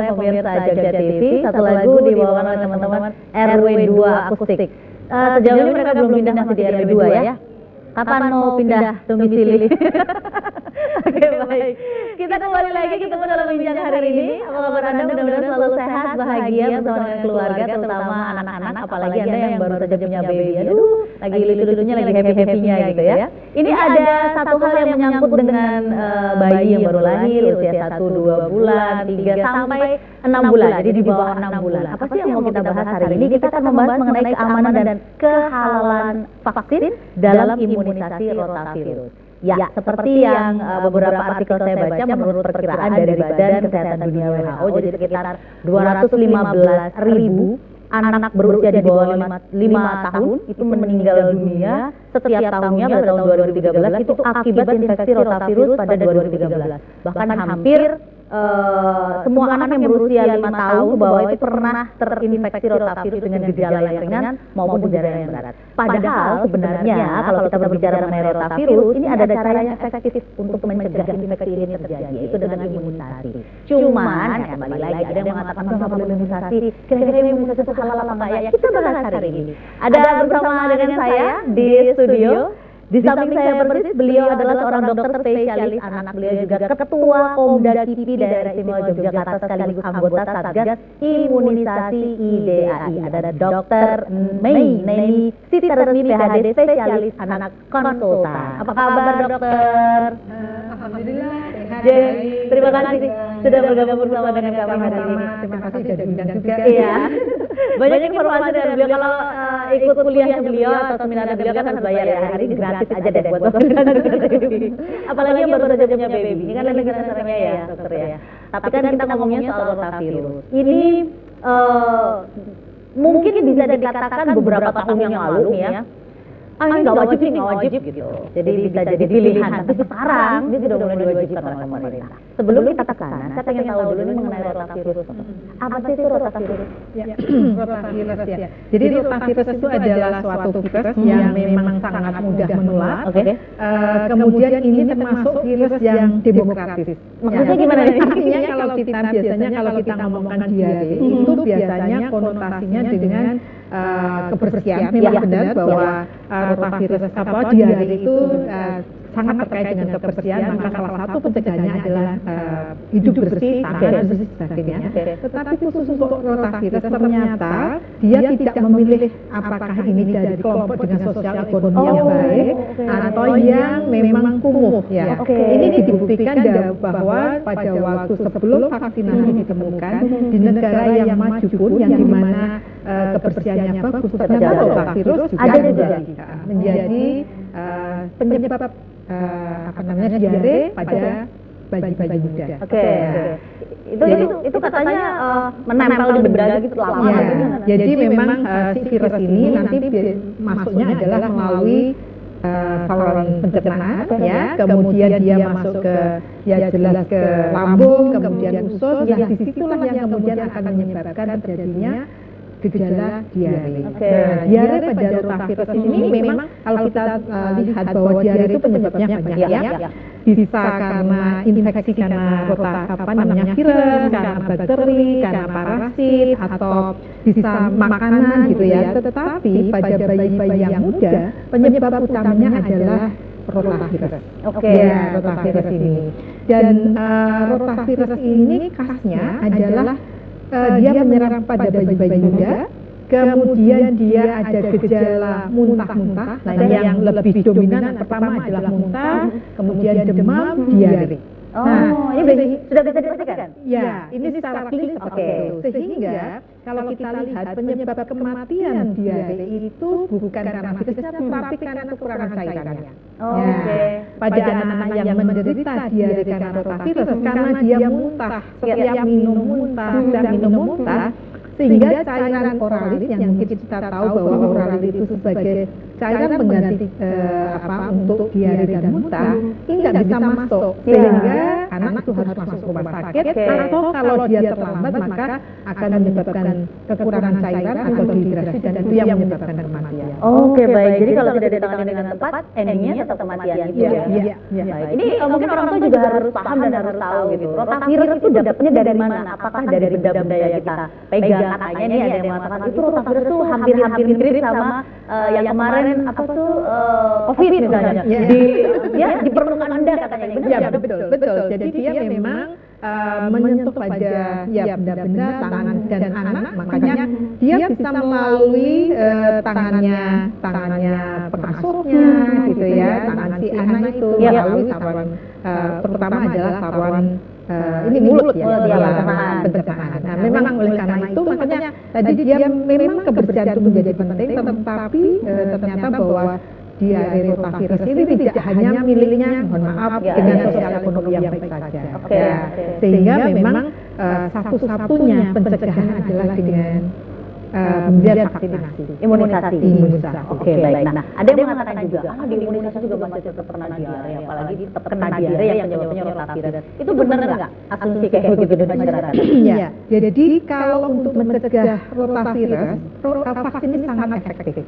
pemirsa Jogja TV. Satu lagu dibawakan oleh teman-teman RW2 Akustik. Sejauh ini mereka belum pindah, masih di RW2 ya. Kapan mau pindah domisili? Oke, baik. Kita kembali lagi ketemu dalam bincang hari ini. Apa kabar Anda? Mudah-mudahan selalu sehat, bahagia bersama dengan keluarga, terutama anak-anak, apalagi Anda yang baru saja punya baby. Aduh, lagi lucu-lucunya, lagi happy-happynya gitu ya. Ini ada satu hal yang menyangkut dengan bayi yang baru lahir, usia 1, 2 bulan, 3 sampai 6 bulan. Jadi di bawah 6 bulan. Apa sih yang mau kita bahas hari ini? Kita akan membahas mengenai keamanan dan kehalalan vaksin dalam imunisasi rotavirus. Ya, seperti yang beberapa artikel saya baca, menurut perkiraan dari Badan Kesehatan Dunia WHO, jadi sekitar 215.000 anak berusia di bawah 5 tahun itu meninggal dunia setiap tahunnya pada tahun 2013 itu akibat infeksi rotavirus pada 2013. Bahkan hampir semua anak yang berusia 5 tahun ke bawah itu pernah terinfeksi rotavirus dengan gejala yang ringan maupun gejala yang berat. Padahal sebenarnya kalau kita berbicara mengenai rotavirus, ini ada cara yang efektif untuk mencegah infeksi ini terjadi, yaitu dengan imunisasi. Cuman, kembali lagi ada yang mengatakan nggak perlu imunisasi. Kira-kira imunisasi itu halal apa enggak ya? Kita bahas hari ini. Ada bersama dengan saya di studio. Di samping saya persis, beliau adalah seorang dokter spesialis anak. Beliau juga ketua Komda KIPI Daerah Istimewa Yogyakarta sekaligus anggota Satgas Imunisasi IDAI. Ada Dr. Neni Siti Resmi PhD spesialis anak konsultan. Apa kabar dokter? Alhamdulillah sehat. Jadi, terima kasih sudah bergabung bersama dengan kami hari ini. Terima kasih sudah diundang juga. Iya. Banyak informasi dari beliau. Kalau ikut kuliahnya beliau atau seminarnya beliau kan harus bayar ya. Hari ini gratis aja deh buat dokter. Apalagi yang baru saja punya baby. Ini kan lagi caranya ya dokter ya. Tapi kan kita ngomongnya soal rotavirus. Ini mungkin bisa dikatakan beberapa tahun yang lalu nih ya. Ini nggak wajib nih, nggak wajib gitu. Jadi bisa jadi pilihan. Tapi sekarang dia sudah mulai diwajibkan oleh pemerintah. Sebelum kita ke sana, saya pengen tahu dulu nih mengenai rotavirus. Apa sih itu rotavirus? Ya, rotavirus ya. Jadi rotavirus itu adalah suatu virus yang memang sangat mudah menular. Kemudian ini termasuk virus yang demokratis. Maksudnya gimana nih? Artinya kalau kita ngomongkan diare itu biasanya konotasinya dengan kebersihan. Memang benar bahwa rotavirus diare itu sangat terkait dengan kebersihan, maka salah satu pencegahannya adalah hidup bersih, tangan bersih dan sebagainya. Tetapi khusus untuk rotavirus ternyata dia tidak memilih apakah ini dari kelompok dengan sosial ekonomi yang baik atau yang memang kumuh ya. Ini dibuktikan bahwa pada waktu sebelum vaksinasi ditemukan di negara yang maju pun yang dimana kebersihannya bagus, ternyata rotavirus juga menjadi penyebab diare pada bayi-bayi muda. Itu katanya menempel di benda gitu lama. Jadi memang si virus ini nanti masuknya adalah melalui saluran pencernaan ya, kemudian dia masuk ke jelas ke lambung, kemudian usus, yang disitulah yang kemudian akan menyebabkan terjadinya gejala diare. Nah, diare pada rotavirus ini memang kalau kita lihat bahwa diare itu penyebabnya banyak ya. Bisa karena infeksi karena virus, karena bakteri, karena parasit, atau bisa makanan gitu ya. Tetapi pada bayi-bayi yang muda penyebab utamanya adalah rotavirus. Rotavirus ini. Dan rotavirus ini khasnya adalah dia menyerang pada bayi-bayi muda, kemudian dia ada gejala muntah-muntah. Nah, yang lebih dominan pertama adalah muntah, kemudian demam, diare. Ini sudah bisa dipastikan? Ya, ini secara klinis seperti itu. Sehingga kalau kita lihat penyebab kematian diare itu bukan karena virusnya, tetapi karena kekurangan cairannya. Pada anak-anak yang menderita diare karena rotavirus, karena dia muntah, setiap minum muntah, sehingga cairan oralis yang mungkin kita tahu bahwa oralis itu sebagai cairan pengganti untuk diare dan muntah ini nggak bisa masuk, sehingga anak itu harus masuk rumah sakit, atau kalau dia terlambat maka akan menyebabkan kekurangan cairan atau dehidrasi dan itu yang menyebabkan kematian. Oke, baik. Jadi kalau tidak ditangani dengan tepat, endingnya tetap kematian itu ya. Baik. Ini mungkin orang tua juga harus paham dan harus tahu gitu. Rotavirus itu dapatnya dari mana? Apakah dari benda-benda yang kita pegang? Katanya nih ada yang mengatakan itu rotavirus itu hampir-hampir mirip sama yang kemarin apa tuh COVID misalnya. Diperlukan Anda katanya. Ya, betul. Jadi dia memang menyentuh pada benda-benda, tangan dan anak, makanya dia bisa melalui tangannya pengasuhnya gitu ya, tangan si anak itu melalui saluran, terutama adalah saluran ini mulut ya, pencernaan. Nah, memang oleh karena itu makanya tadi dia memang kebersihan itu menjadi penting, tetapi ternyata bahwa diare rotavirus ini tidak hanya miliknya, mohon maaf, dengan sosial ekonomi yang baik saja. Sehingga memang satu-satunya pencegahan adalah dengan pemberian vaksinasi, imunisasi. Oke, baik. Nah, ada yang mengatakan juga, di imunisasi juga masih tetap kena diare, apalagi tetap kena diare yang penyebabnya rotavirus. Itu benar nggak asumsi kayak begitu di masyarakat? Iya. Jadi kalau untuk mencegah rotavirus, vaksin ini sangat efektif.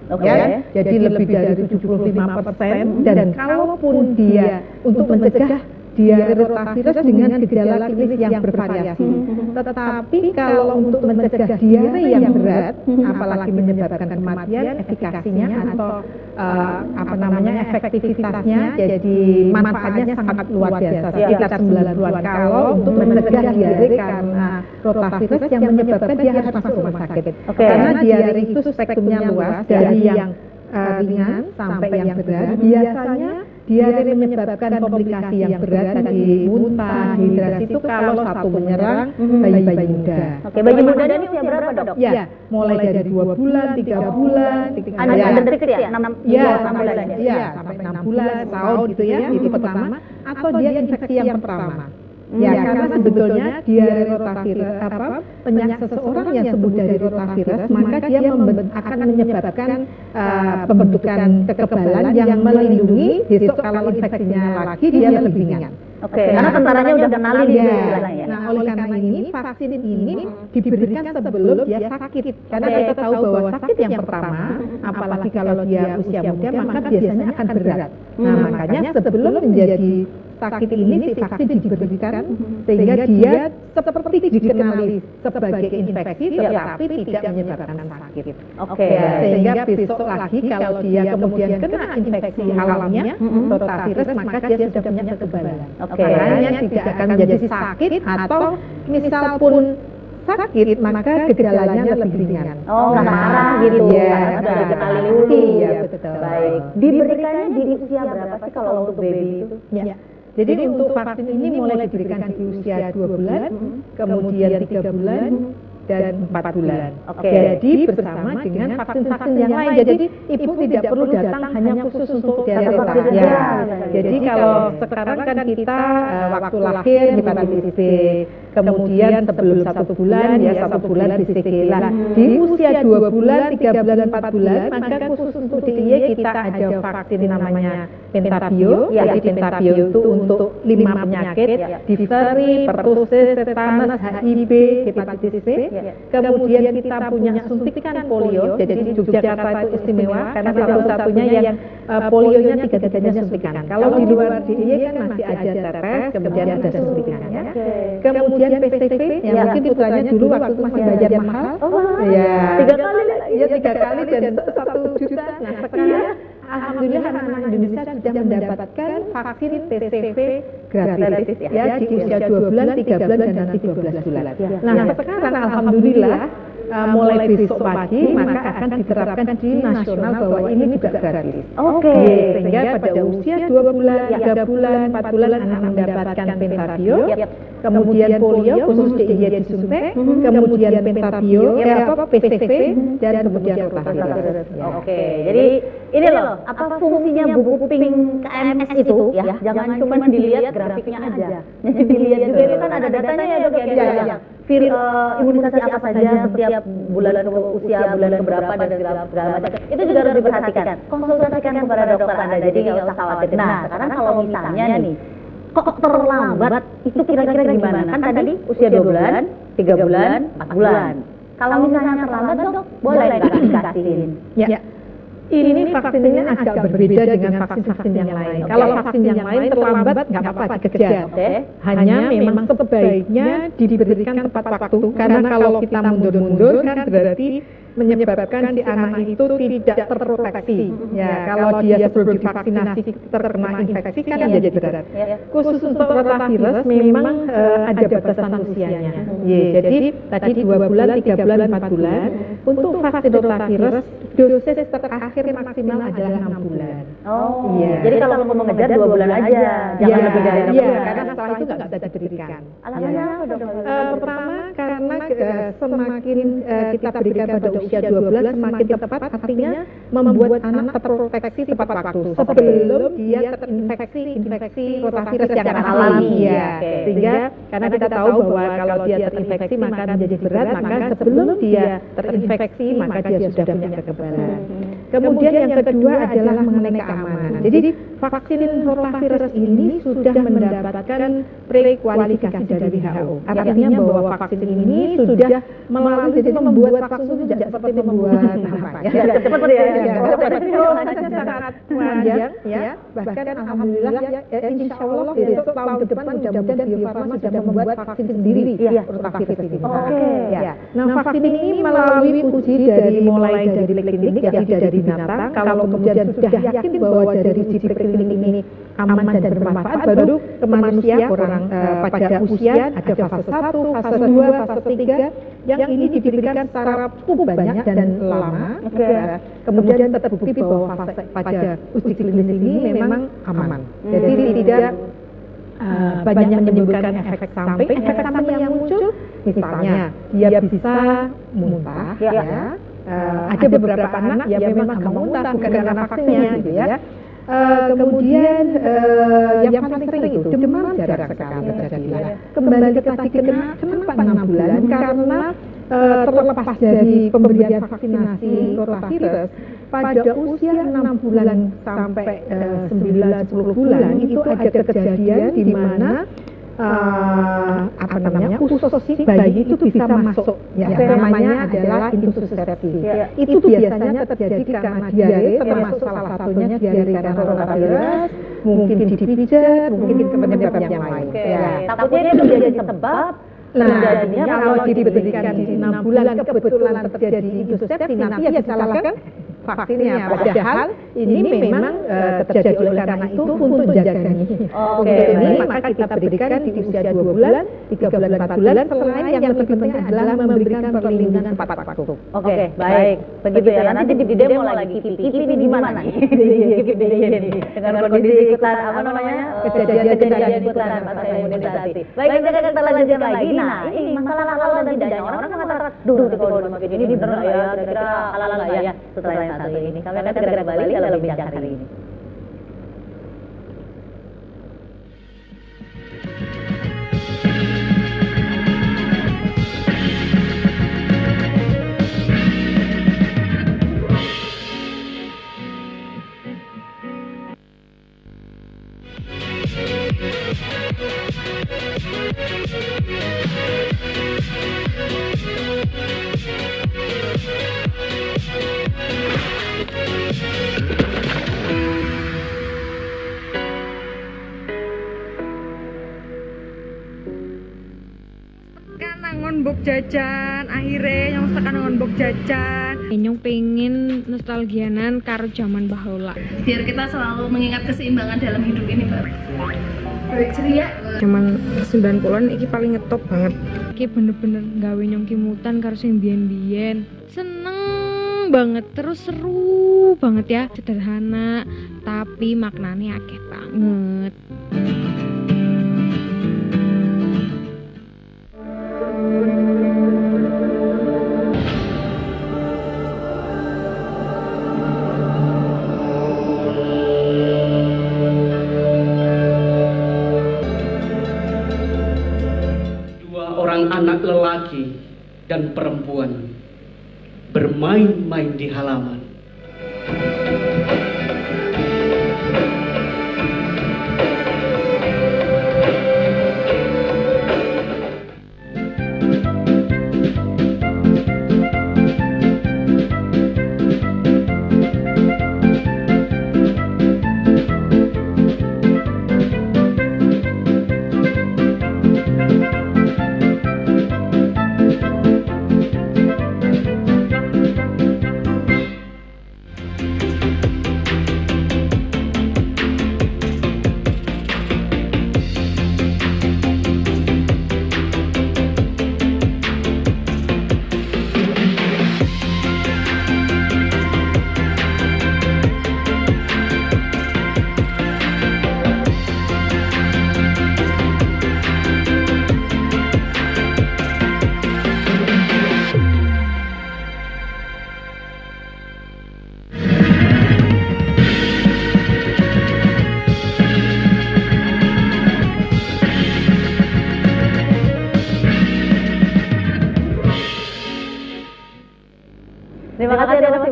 Jadi lebih dari 75%, dan kalaupun dia untuk mencegah diare rotavirus dengan gejala klinis yang bervariasi. Tetapi kalau untuk mencegah diare yang berat, apalagi menyebabkan kematian, efikasinya atau efektivitasnya, jadi manfaatnya sangat luar biasa, sekitar 90-an. Kalau untuk mencegah diare karena rotavirus yang menyebabkan dia harus masuk rumah sakit. Karena diare itu spektrumnya luas, dari yang ringan sampai yang berat. Biasanya diare menyebabkan komplikasi yang berat, tadi muntah, dehidrasi itu kalau satu menyerang bayi-bayi muda. Bayi muda ini usia berapa, Dok? Ya, mulai dari 2 bulan, 3 bulan, under 6 ya? Sampai 6 bulan, tahun gitu ya, itu pertama, atau dia infeksi yang pertama. Karena sebetulnya diare rotavirus penyakit seseorang yang sembuh dari rotavirus, maka dia akan menyebabkan pembentukan kekebalan yang melindungi besok kalau infeksinya lagi dia lebih ringan. Karena tentaranya udah kenalin gitu. Nah, oleh karena ini vaksin ini diberikan sebelum dia sakit. Karena kita tahu bahwa sakit yang pertama, apalagi kalau dia usia muda, maka biasanya akan berat. Nah, makanya sebelum menjadi sakit ini si vaksin diberikan sehingga dia seperti dikenali sebagai infeksi tetapi tidak menyebabkan sakit. Sehingga besok lagi kalau dia kemudian kena infeksi alamiah rotavirus, maka dia sudah punya kekebalan. Makanya tidak akan menjadi sakit, atau misal pun sakit maka gejalanya lebih ringan. Nggak parah gitu. Sudah dikenali dulu. Betul. Baik. Diberikannya di usia berapa sih kalau untuk baby itu? Jadi untuk vaksin ini mulai diberikan di usia 2 bulan, kemudian 3 bulan, dan 4 bulan. Jadi bersama dengan vaksin-vaksin yang lain. Jadi ibu tidak perlu datang hanya khusus untuk diare rotavirus. Jadi kalau sekarang kan kita waktu lahir hepatitis B, kemudian sebelum 1 bulan 1 bulan BCG. Di usia 2 bulan, 3 bulan, 4 bulan, maka khusus untuk DIY kita ada vaksin namanya Pentabio. Jadi Pentabio itu untuk 5 penyakit, difteri, pertussis, tetanus, HIV, hepatitis C. Kemudian kita punya suntikan polio, jadi di Yogyakarta itu istimewa karena satu-satunya yang polionya 3-3-nya suntikan. Kalau di luar DIY kan masih ada tetes, kemudian ada suntikan. Kemudian PCV, yang mungkin putranya dulu waktu masih bayar mahal. 3 kali lagi. 3 kali dan 1 juta. Nah, sekarang alhamdulillah anak-anak Indonesia sudah mendapatkan vaksin PCV gratis di usia 2 bulan, 3 bulan, dan nanti 12 bulan. Nah, sekarang alhamdulillah mulai besok pagi maka akan diterapkan di nasional bahwa ini juga gratis. Sehingga pada usia 2 bulan, 3 bulan, 4 bulan anak mendapatkan Pentabio, kemudian polio khusus DIY disuntik, kemudian Pentabio, PCV, dan kemudian rotavirus. Jadi ini loh, apa fungsinya buku pink KMS itu ya? Jangan cuma dilihat grafiknya aja. Jadi dilihat juga itu kan ada datanya ya, Dok ya. Imunisasi apa saja setiap bulan usia bulan keberapa dan segala macam. Itu juga harus diperhatikan. Konsultasikan kepada dokter Anda, jadi nggak usah khawatir. Nah, sekarang kalau misalnya nih kok terlambat, itu kira-kira gimana? Kan tadi usia 2 bulan, 3 bulan, 4 bulan. Kalau misalnya terlambat dok, boleh nggak dikasihin? Ya. Ini vaksinnya agak berbeda dengan vaksin-vaksin yang lain. Kalau vaksin yang lain terlambat nggak apa-apa dikejar. Hanya memang sebaiknya diberikan tepat waktu. Karena kalau kita mundur-mundur kan berarti menyebabkan si anak itu tidak terproteksi. Ya, kalau dia sebelum divaksinasi terkena infeksi kan jadi berat. Khusus untuk rotavirus memang ada batasan usianya. Jadi tadi 2 bulan, 3 bulan, 4 bulan. Untuk vaksin rotavirus dosis terakhir maksimal adalah 6 bulan. Oh, iya. Jadi kalau mau mengejar 2 bulan aja, jangan lebih dari 6 bulan. Karena setelah itu nggak bisa diberikan. Alasannya apa dok? Pertama karena semakin kita berikan pada usia 2 bulan semakin tepat, artinya membuat anak terproteksi tepat waktu sebelum dia terinfeksi rotavirus yang alami. Sehingga karena kita tahu bahwa kalau dia terinfeksi maka menjadi berat, maka sebelum dia terinfeksi maka dia sudah punya kekebalan. Kemudian yang kedua adalah mengenai keamanan. Jadi vaksin rotavirus ini sudah mendapatkan prekualifikasi dari WHO. Artinya bahwa vaksin ini sudah melalui, jadi membuat vaksin itu tidak seperti membuat apa ya. Cepat ya. Prosesnya sangat panjang ya. Bahkan alhamdulillah insya Allah besok tahun depan mudah-mudahan Bio Farma sudah membuat vaksin sendiri rotavirus ini. Nah vaksin ini melalui uji dari mulai dari klinik ya dari binatang. Kalau kemudian sudah yakin bahwa dari uji preklinik ini aman dan bermanfaat, baru ke manusia orang pada usia ada fase 1, fase 2, fase 3 yang ini diberikan secara cukup banyak dan lama. Kemudian terbukti bahwa fase pada uji klinis ini memang aman. Jadi tidak banyak menimbulkan efek samping. Efek samping yang muncul misalnya dia bisa muntah ya. Ada beberapa anak yang memang gampang muntah bukan karena vaksinnya gitu ya. Kemudian yang paling sering itu demam jarang sekali terjadi. Kembali ke tadi kenapa 6 bulan? Karena terlepas dari pemberian vaksinasi rotavirus pada usia 6 bulan sampai 9-10 bulan itu ada kejadian di mana usus si bayi itu bisa masuk namanya adalah intussuscepsi. Itu biasanya terjadi karena diare, termasuk salah satunya diare karena rotavirus, mungkin dipijat, mungkin penyebab yang lain. Takutnya itu menjadi sebab. Kalau diberikan di 6 bulan kebetulan terjadi intussuscepsi, nanti ya disalahkan vaksinnya. Padahal ini memang terjadi oleh karena itu untuk jaga ini maka kita berikan di usia 2 bulan, 3 bulan, 4 bulan. Selain yang lebih penting adalah memberikan perlindungan tepat waktu. Oke, baik. Begitu ya. Nanti di demo lagi kipi di mana nih? Dengan kondisi ikutan apa namanya? Kejadian ikutan masa imunisasi. Baik, kita lanjutkan lagi. Nah, ini masalah halal dan tidaknya. Orang mengatakan, duh, kalau dimasukin ini bener nggak ya? Kira-kira halal nggak ya? Setelah yang satu ini. Kami akan segera kembali dalam bincang hari ini. Mbok jajan, akhirnya nyong tekan mbok jajan. Nyong pengen nostalgianan karo zaman baheula. Biar kita selalu mengingat keseimbangan dalam hidup ini, Mbak. Baik ceria. Zaman 90-an iki paling ngetop banget. Iki bener-bener gawe nyong kimutan karo sing biyen-biyen. Seneng banget, terus seru banget ya. Sederhana, tapi maknanya akeh banget. Anak lelaki dan perempuan bermain-main di halaman.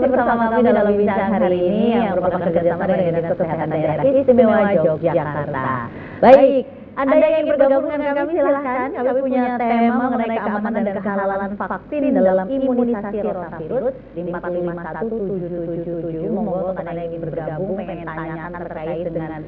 bersama kami dalam bincang hari ini yang merupakan kerjasama dengan Dinas Kesehatan Daerah Istimewa Yogyakarta. Baik, Anda yang ingin bergabung dengan kami silahkan. Kami punya tema mengenai keamanan dan kehalalan vaksin dalam imunisasi rotavirus 5517777. Monggo untuk Anda yang ingin bergabung, pengen tanyakan terkait dengan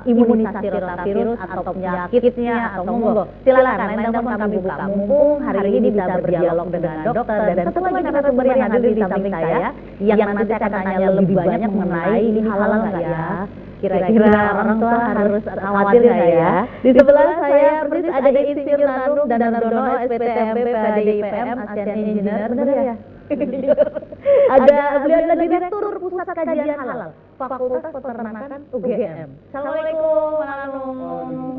imunisasi rotavirus atau penyakitnya atau monggo silakan lain telepon kami buka. Mumpung hari ini bisa berdialog dengan dokter dan satu lagi narasumber yang hadir di samping saya yang nanti akan tanya lebih banyak mengenai ini halal nggak ya? Kira-kira orang tua harus khawatir nggak ya? Di sebelah saya persis ada Insinyur Nanung dan Dardono, SPTMB PADIPM, ASEAN Engineer, benar ya? Ada beliau adalah Direktur Pusat Kajian Halal, Fakultas Peternakan UGM. Assalamualaikum, Pak Nanung.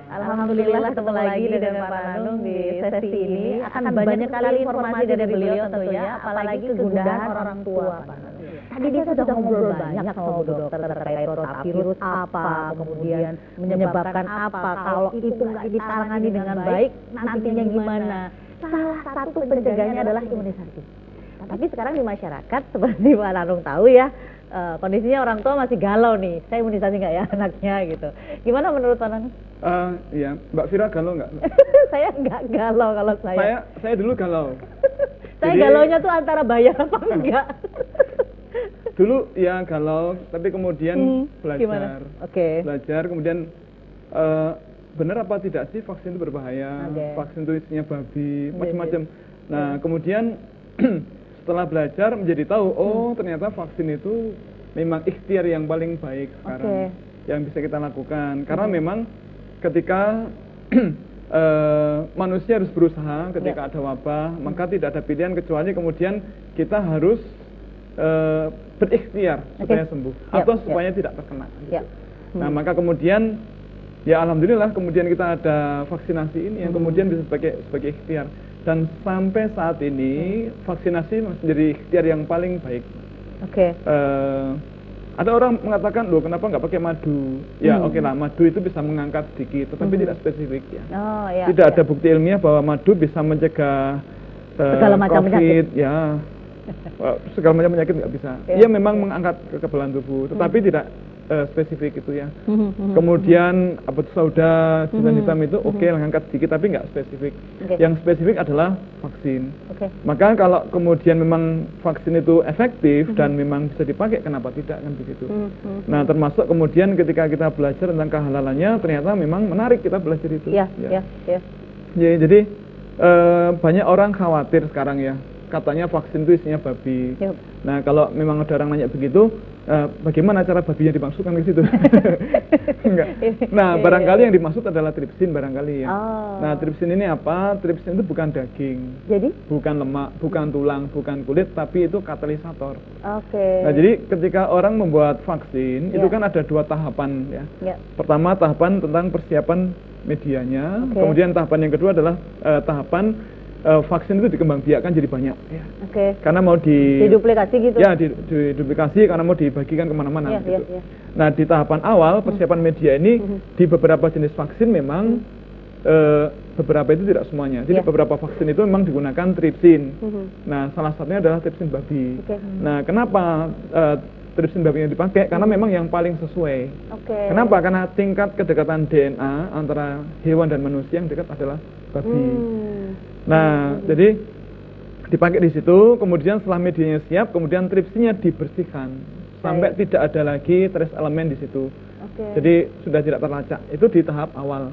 Alhamdulillah ketemu lagi dengan Pak Nanung di sesi ini. Akan banyak sekali informasi dari beliau tentunya, apalagi kegundahan orang tua, Pak Nanung. Tadi dia sudah ngobrol banyak sama Bu Dokter terkait rotavirus apa, kemudian menyebabkan apa, kalau itu nggak ditangani dengan baik, nantinya gimana. Salah satu pencegahannya adalah imunisasi. Tapi sekarang di masyarakat, seperti Pak Nanung tahu ya, kondisinya orang tua masih galau nih, saya imunisasi nggak ya anaknya gitu. Gimana menurut Pak Nanung? Iya, Mbak Vira galau nggak? Saya nggak galau kalau saya. Saya dulu galau. Saya galaunya tuh antara bayar apa enggak. Dulu ya galau, tapi kemudian belajar. Belajar, kemudian benar apa tidak sih vaksin itu berbahaya? Vaksin itu isinya babi, macam-macam. Nah, kemudian setelah belajar menjadi tahu, oh ternyata vaksin itu memang ikhtiar yang paling baik sekarang yang bisa kita lakukan. Karena memang ketika manusia harus berusaha ketika ada wabah, maka tidak ada pilihan kecuali kemudian kita harus berikhtiar supaya sembuh atau supaya tidak terkena. Gitu. Nah, maka kemudian ya alhamdulillah kemudian kita ada vaksinasi ini yang kemudian bisa sebagai ikhtiar, dan sampai saat ini vaksinasi menjadi ikhtiar yang paling baik. Ada orang mengatakan, loh kenapa nggak pakai madu? Ya oke lah, madu itu bisa mengangkat sedikit, tetapi tidak spesifik ya. Tidak ada bukti ilmiah bahwa madu bisa mencegah segala macam COVID, ya. Segala macam penyakit nggak bisa. Ia memang mengangkat kekebalan tubuh, tetapi tidak spesifik itu ya. Kemudian apa itu sauda, jintan hitam itu mengangkat sedikit, tapi nggak spesifik. Yang spesifik adalah vaksin. Maka kalau kemudian memang vaksin itu efektif dan memang bisa dipakai, kenapa tidak kan begitu. Nah, termasuk kemudian ketika kita belajar tentang kehalalannya, ternyata memang menarik kita belajar itu. Jadi banyak orang khawatir sekarang ya. Katanya vaksin itu isinya babi. Nah, kalau memang ada orang nanya begitu, bagaimana cara babinya dimaksudkan ke situ? Enggak. Nah, barangkali yang dimaksud adalah tripsin barangkali ya. Nah, tripsin ini apa? Tripsin itu bukan daging. Jadi? Bukan lemak, bukan tulang, bukan kulit, tapi itu katalisator. Nah, jadi ketika orang membuat vaksin, itu kan ada dua tahapan ya. Pertama, tahapan tentang persiapan medianya. Kemudian tahapan yang kedua adalah tahapan vaksin itu dikembangbiakkan jadi banyak ya. Karena mau diduplikasi gitu. Ya, diduplikasi karena mau dibagikan kemana-mana gitu. Nah, di tahapan awal persiapan media ini di beberapa jenis vaksin memang beberapa itu tidak semuanya. Jadi beberapa vaksin itu memang digunakan tripsin. Nah, salah satunya adalah tripsin babi. Nah, kenapa tripsin babi yang dipakai? Karena memang yang paling sesuai. Kenapa? Karena tingkat kedekatan DNA antara hewan dan manusia yang dekat adalah babi. Nah, jadi dipakai di situ, kemudian setelah medianya siap, kemudian tripsinnya dibersihkan sampai tidak ada lagi trace elemen di situ. Jadi sudah tidak terlacak. Itu di tahap awal.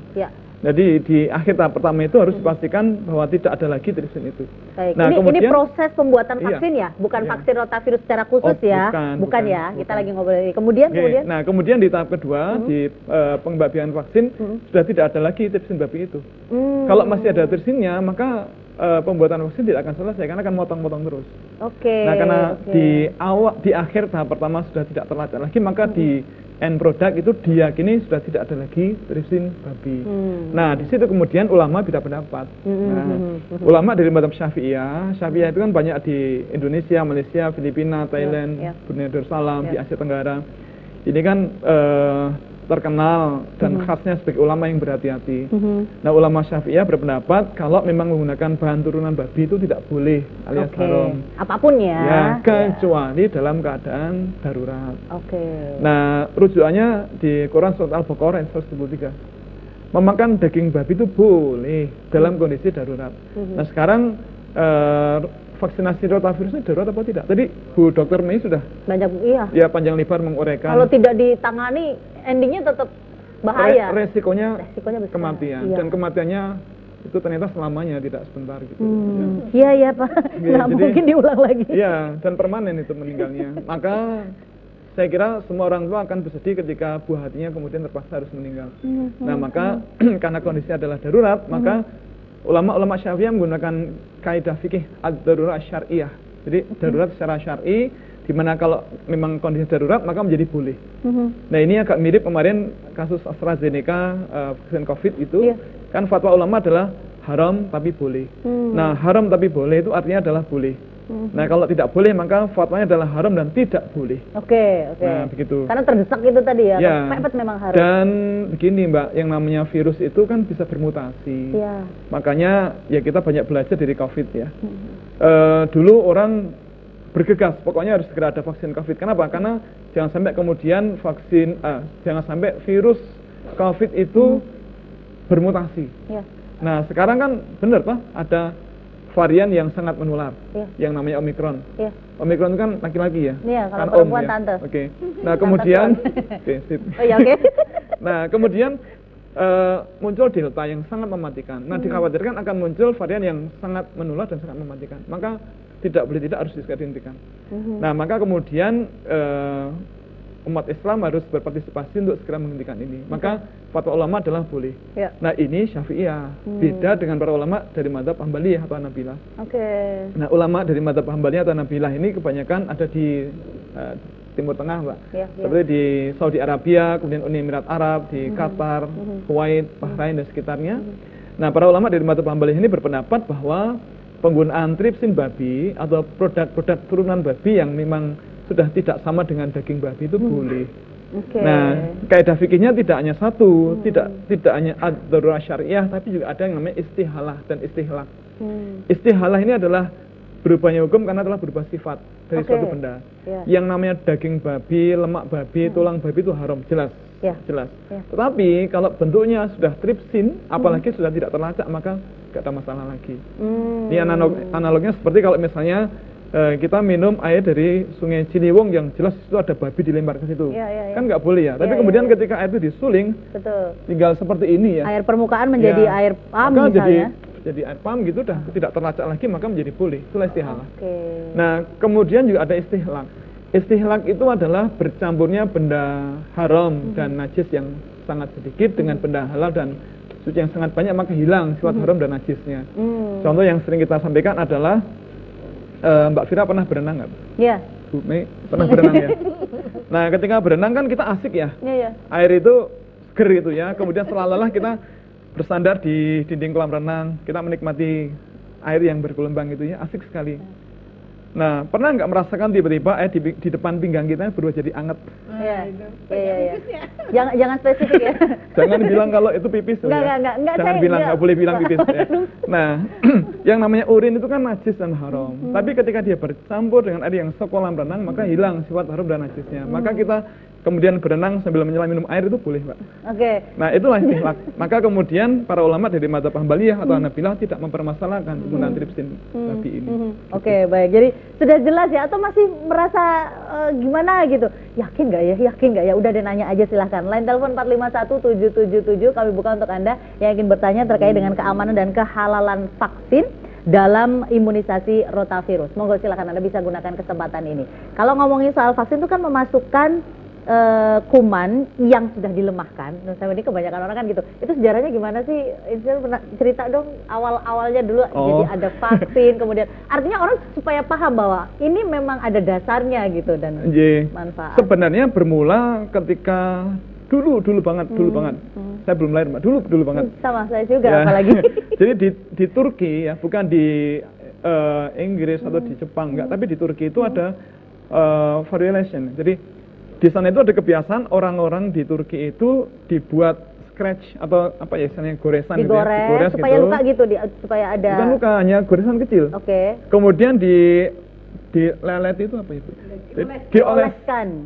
Jadi di akhir tahap pertama itu harus dipastikan bahwa tidak ada lagi tripsin itu. Nah, ini proses pembuatan vaksin ya, bukan vaksin rotavirus secara khusus ya, bukan ya. Kita lagi ngobrol ini. Kemudian. Nah, kemudian di tahap kedua di pengembangbiakan vaksin sudah tidak ada lagi tripsin babi itu. Kalau masih ada tripsinnya, maka pembuatan vaksin tidak akan selesai karena akan motong-motong terus. Nah, karena di akhir tahap pertama sudah tidak terlacak lagi, maka di end product itu diyakini sudah tidak ada lagi tripsin babi. Nah, di situ kemudian ulama beda pendapat. Ulama dari mazhab Syafi'iyah itu kan banyak di Indonesia, Malaysia, Filipina, Thailand, Brunei Darussalam, di Asia Tenggara. ini kan terkenal dan khasnya sebagai ulama yang berhati-hati. Nah, ulama Syafi'iyah berpendapat kalau memang menggunakan bahan turunan babi itu tidak boleh alias haram. Apapun ya. Ya, kecuali dalam keadaan darurat. Oke. Nah, rujukannya di Quran surat Al-Baqarah ayat 173. Memakan daging babi itu boleh dalam kondisi darurat. Nah, sekarang vaksinasi rotavirus ini darurat apa tidak? Tadi Bu Dr. Mei sudah banyak ya panjang lebar menguraikan. Kalau tidak ditangani, endingnya tetap bahaya. Resikonya besar. Kematian dan kematiannya itu ternyata selamanya, tidak sebentar gitu. Iya Pak, nggak mungkin diulang lagi. Iya, dan permanen itu meninggalnya. Maka saya kira semua orang tua akan bersedih ketika buah hatinya kemudian terpaksa harus meninggal. Nah, maka karena kondisinya adalah darurat, maka ulama-ulama Syafi'iyah menggunakan kaidah fikih ad-darurat syar'iyah. Jadi darurat secara syar'i, di mana kalau memang kondisi darurat maka menjadi boleh. Nah, ini agak mirip kemarin kasus AstraZeneca vaksin COVID itu, kan fatwa ulama adalah haram tapi boleh. Nah, haram tapi boleh itu artinya adalah boleh. Nah, kalau tidak boleh maka fatwanya adalah haram dan tidak boleh. Oke. Nah, begitu. Karena terdesak itu tadi ya, pepet memang harus. Dan begini Mbak, yang namanya virus itu kan bisa bermutasi. Makanya ya kita banyak belajar dari COVID ya. Dulu orang bergegas, pokoknya harus segera ada vaksin COVID. Kenapa? Karena jangan sampai kemudian jangan sampai virus COVID itu bermutasi. Nah, sekarang kan benar Pak, ada varian yang sangat menular, yang namanya Omikron. Omikron itu kan laki-laki ya? Iya, kalau kan perempuan ya? tante. Oke. Nah, kemudian sip. Nah, kemudian muncul Delta yang sangat mematikan. Nah, dikhawatirkan akan muncul varian yang sangat menular dan sangat mematikan. Maka tidak harus dihentikan. Nah, maka kemudian umat Islam harus berpartisipasi untuk segera menghentikan ini. Maka fatwa ulama adalah boleh. Nah, ini Syafi'iyah. Beda dengan para ulama dari mazhab Hambaliyah atau Hanabilah. Nah, ulama dari mazhab Hambaliyah atau Hanabilah ini kebanyakan ada di Timur Tengah, Mbak. Seperti di Saudi Arabia, kemudian Uni Emirat Arab, di Qatar, Kuwait, Bahrain dan sekitarnya. Nah, para ulama dari mazhab Hambaliyah ini berpendapat bahwa penggunaan tripsin babi atau produk-produk turunan babi yang memang sudah tidak sama dengan daging babi itu boleh. Nah, kaidah fikihnya tidak hanya satu, tidak hanya ad-darurat syariah, tapi juga ada yang namanya istihalah dan istihlak. Istihalah ini adalah berubahnya hukum karena telah berubah sifat dari suatu benda. Yang namanya daging babi, lemak babi, tulang babi itu haram, jelas. Tetapi kalau bentuknya sudah tripsin, apalagi sudah tidak terlacak, maka tidak ada masalah lagi. Ini analognya seperti kalau misalnya kita minum air dari Sungai Ciliwung yang jelas itu ada babi dilempar ke situ, kan nggak boleh ya. Tapi kemudian ketika air itu disuling, tinggal seperti ini ya. Air permukaan menjadi air pam misalnya. Jadi air pam gitu udah tidak terlacak lagi, maka menjadi boleh. Itulah istihalah. Nah, kemudian juga ada istihlak. Istihlak itu adalah bercampurnya benda haram dan najis yang sangat sedikit dengan benda halal dan suci yang sangat banyak, maka hilang sifat haram dan najisnya. Contoh yang sering kita sampaikan adalah Mbak Fira pernah berenang nggak? Iya. Bu Mei pernah berenang ya? Nah, ketika berenang kan kita asik ya? Air itu seger itu ya, kemudian setelah lelah kita bersandar di dinding kolam renang, kita menikmati air yang bergelombang itu ya, asik sekali. Nah, pernah nggak merasakan tiba-tiba air di depan pinggang kita berubah jadi anget? Iya. Jangan spesifik ya. Jangan bilang kalau itu pipis. Enggak, jangan bilang, nggak boleh bilang pipis. Ya. Nah, yang namanya urin itu kan najis dan haram. Tapi ketika dia bercampur dengan air yang sekolam renang, maka hilang sifat haram dan najisnya. Maka kita kemudian berenang sambil menyelam minum air itu boleh, Mbak. Nah, itulah istihlak. Maka kemudian para ulama dari mazhab Hambaliyah atau Hanabilah tidak mempermasalahkan penggunaan tripsin babi ini. Baik. Jadi sudah jelas ya, atau masih merasa gimana gitu? Yakin nggak ya? Udah deh, nanya aja silahkan. Line telepon 4517777 kami buka untuk Anda yang ingin bertanya terkait dengan keamanan dan kehalalan vaksin dalam imunisasi rotavirus. Monggo silahkan, Anda bisa gunakan kesempatan ini. Kalau ngomongin soal vaksin itu kan memasukkan kuman yang sudah dilemahkan. Nah, sama ini kebanyakan orang kan gitu. Itu sejarahnya gimana sih? Insya pernah cerita dong awal-awalnya dulu. Jadi ada vaksin, kemudian artinya orang supaya paham bahwa ini memang ada dasarnya gitu dan manfaat. Sebenarnya bermula ketika dulu banget. Saya belum lahir, Mbak. Dulu banget. Sama saya juga apalagi. Jadi di Turki ya, bukan di Inggris atau di Jepang enggak, tapi di Turki itu ada variolation. Jadi di sana itu ada kebiasaan orang-orang di Turki itu dibuat scratch atau apa ya istilahnya goresan gitu ya, digores supaya gitu. Luka gitu supaya ada. Bukan luka, hanya goresan kecil. Oke. Kemudian di lelet itu apa itu?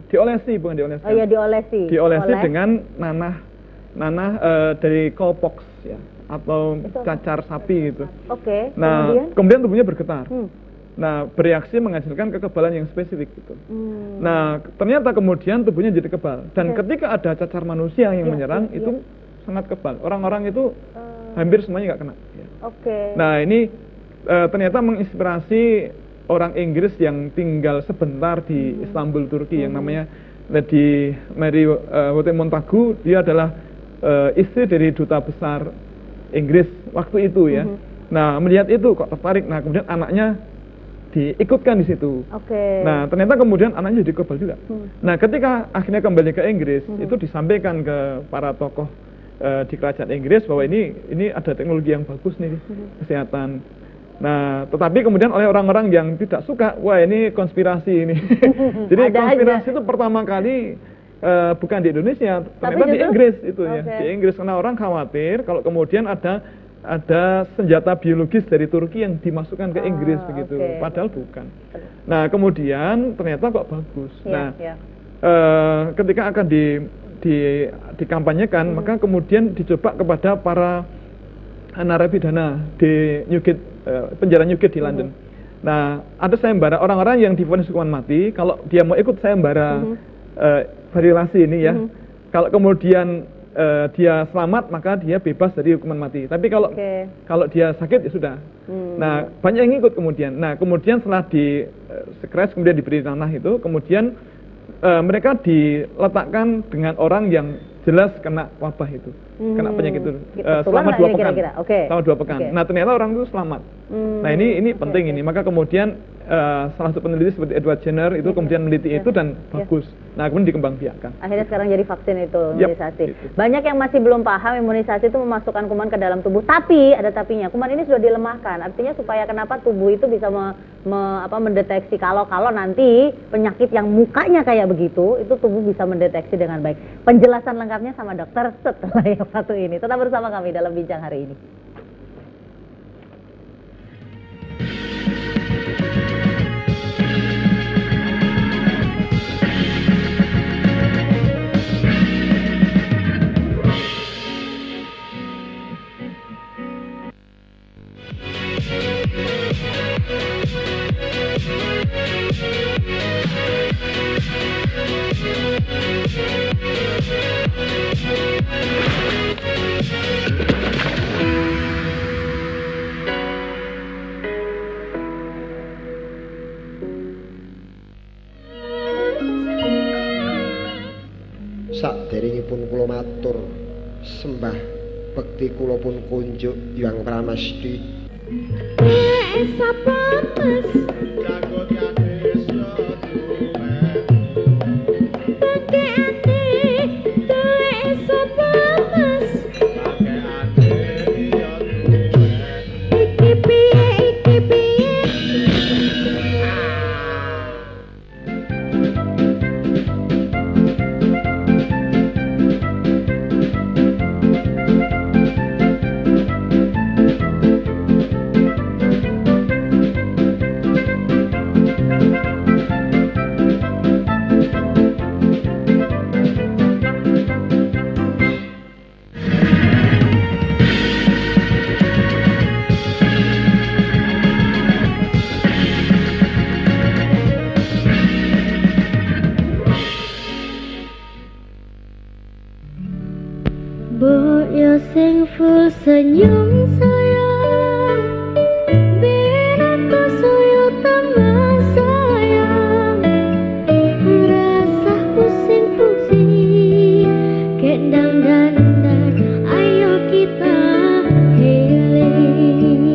Diolesi, bukan dioleskan. Oh iya, diolesi. Diolesi dengan nanah dari cowpox ya, atau cacar sapi gitu. Oke. Nah, kemudian tubuhnya bergetar. Nah, bereaksi menghasilkan kekebalan yang spesifik gitu. Nah, ternyata kemudian tubuhnya jadi kebal. Dan ketika ada cacar manusia yang menyerang, itu sangat kebal. Orang-orang itu hampir semuanya nggak kena. Ya. Nah, ini ternyata menginspirasi orang Inggris yang tinggal sebentar di Istanbul, Turki, yang namanya Lady Mary Wotte Montagu. Dia adalah istri dari duta besar Inggris waktu itu ya. Nah, melihat itu kok tertarik. Nah, kemudian anaknya diikutkan di situ. Nah, ternyata kemudian anaknya jadi kebal juga. Nah, ketika akhirnya kembali ke Inggris, itu disampaikan ke para tokoh di kerajaan Inggris bahwa ini ada teknologi yang bagus nih kesehatan. Nah, tetapi kemudian oleh orang-orang yang tidak suka, wah ini konspirasi ini. Jadi konspirasi itu pertama kali bukan di Indonesia, ternyata di Inggris itu ya. Di Inggris, karena orang khawatir kalau kemudian ada senjata biologis dari Turki yang dimasukkan ke Inggris begitu, padahal bukan. Nah, kemudian ternyata kok bagus. Nah, ketika akan dikampanyekan, maka kemudian dicoba kepada para narapidana di Newgate, penjara Newgate di London. Nah, ada sayembara orang-orang yang divonis hukuman mati, kalau dia mau ikut sayembara variolasi ini ya, kalau kemudian dia selamat maka dia bebas dari hukuman mati. Tapi kalau dia sakit ya sudah. Nah, banyak yang ikut kemudian. Nah, kemudian setelah di scratch kemudian diberi tanah itu, kemudian mereka diletakkan dengan orang yang jelas kena wabah itu, kena penyakit itu selama 2 pekan. Selama 2 pekan. Nah, ternyata orang itu selamat. Nah, ini penting ini. Maka kemudian salah satu peneliti seperti Edward Jenner itu kemudian meneliti itu dan bagus. Nah, kemudian dikembangbiakkan. Akhirnya sekarang jadi vaksin itu, imunisasi. Banyak yang masih belum paham imunisasi itu memasukkan kuman ke dalam tubuh. Tapi ada tapinya. Kuman ini sudah dilemahkan. Artinya supaya kenapa tubuh itu bisa mendeteksi kalau nanti penyakit yang mukanya kayak begitu, itu tubuh bisa mendeteksi dengan baik. Penjelasan lengkapnya sama dokter setelah yang satu ini. Tetap bersama kami dalam bincang hari ini. Saderengipun kula matur sembah bekti kula pun kunjuk Hyang Pramesti. Sapa Mas? Jago diatis yo duwe. Pakai ati duwe sapa Mas? Pakai ati yo duwe. Iki piye iki piye? Boyo sing full senyum sayang, biar aku suyo tambah sayang. Rasa pusing-pusing, kendang dandar, ayo kita healing.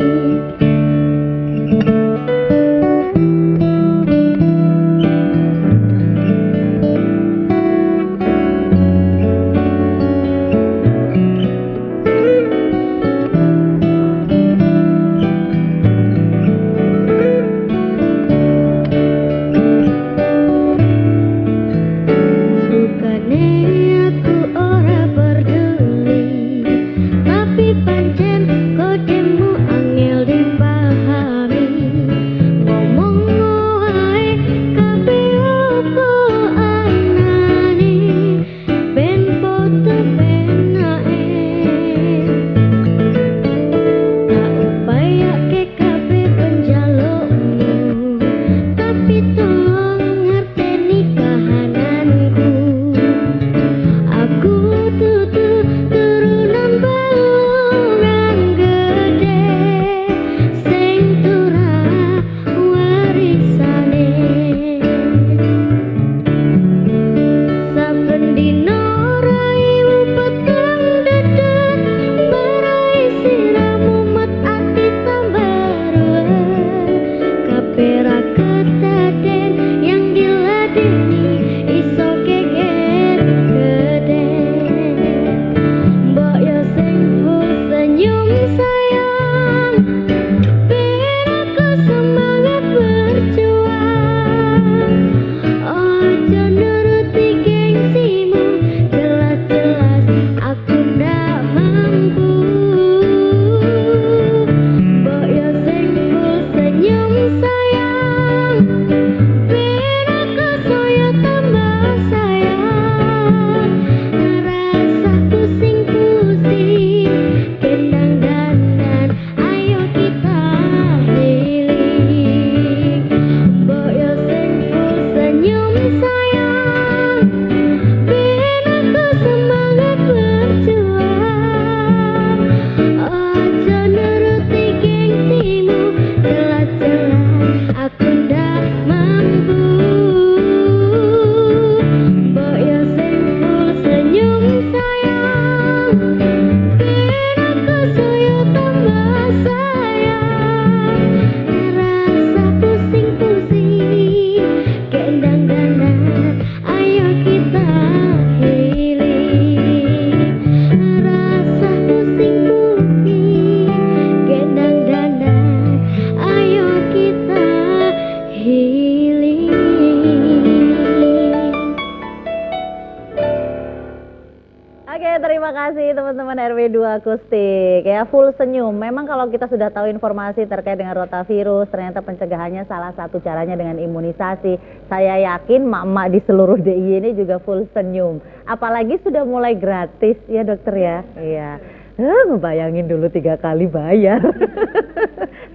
Oke, terima kasih teman-teman RW2 Akustik ya, full senyum. Memang kalau kita sudah tahu informasi terkait dengan rotavirus, ternyata pencegahannya salah satu caranya dengan imunisasi. Saya yakin mak-mak di seluruh DIY ini juga full senyum. Apalagi sudah mulai gratis ya dokter ya. Iya. Ngebayangin dulu 3 kali bayar.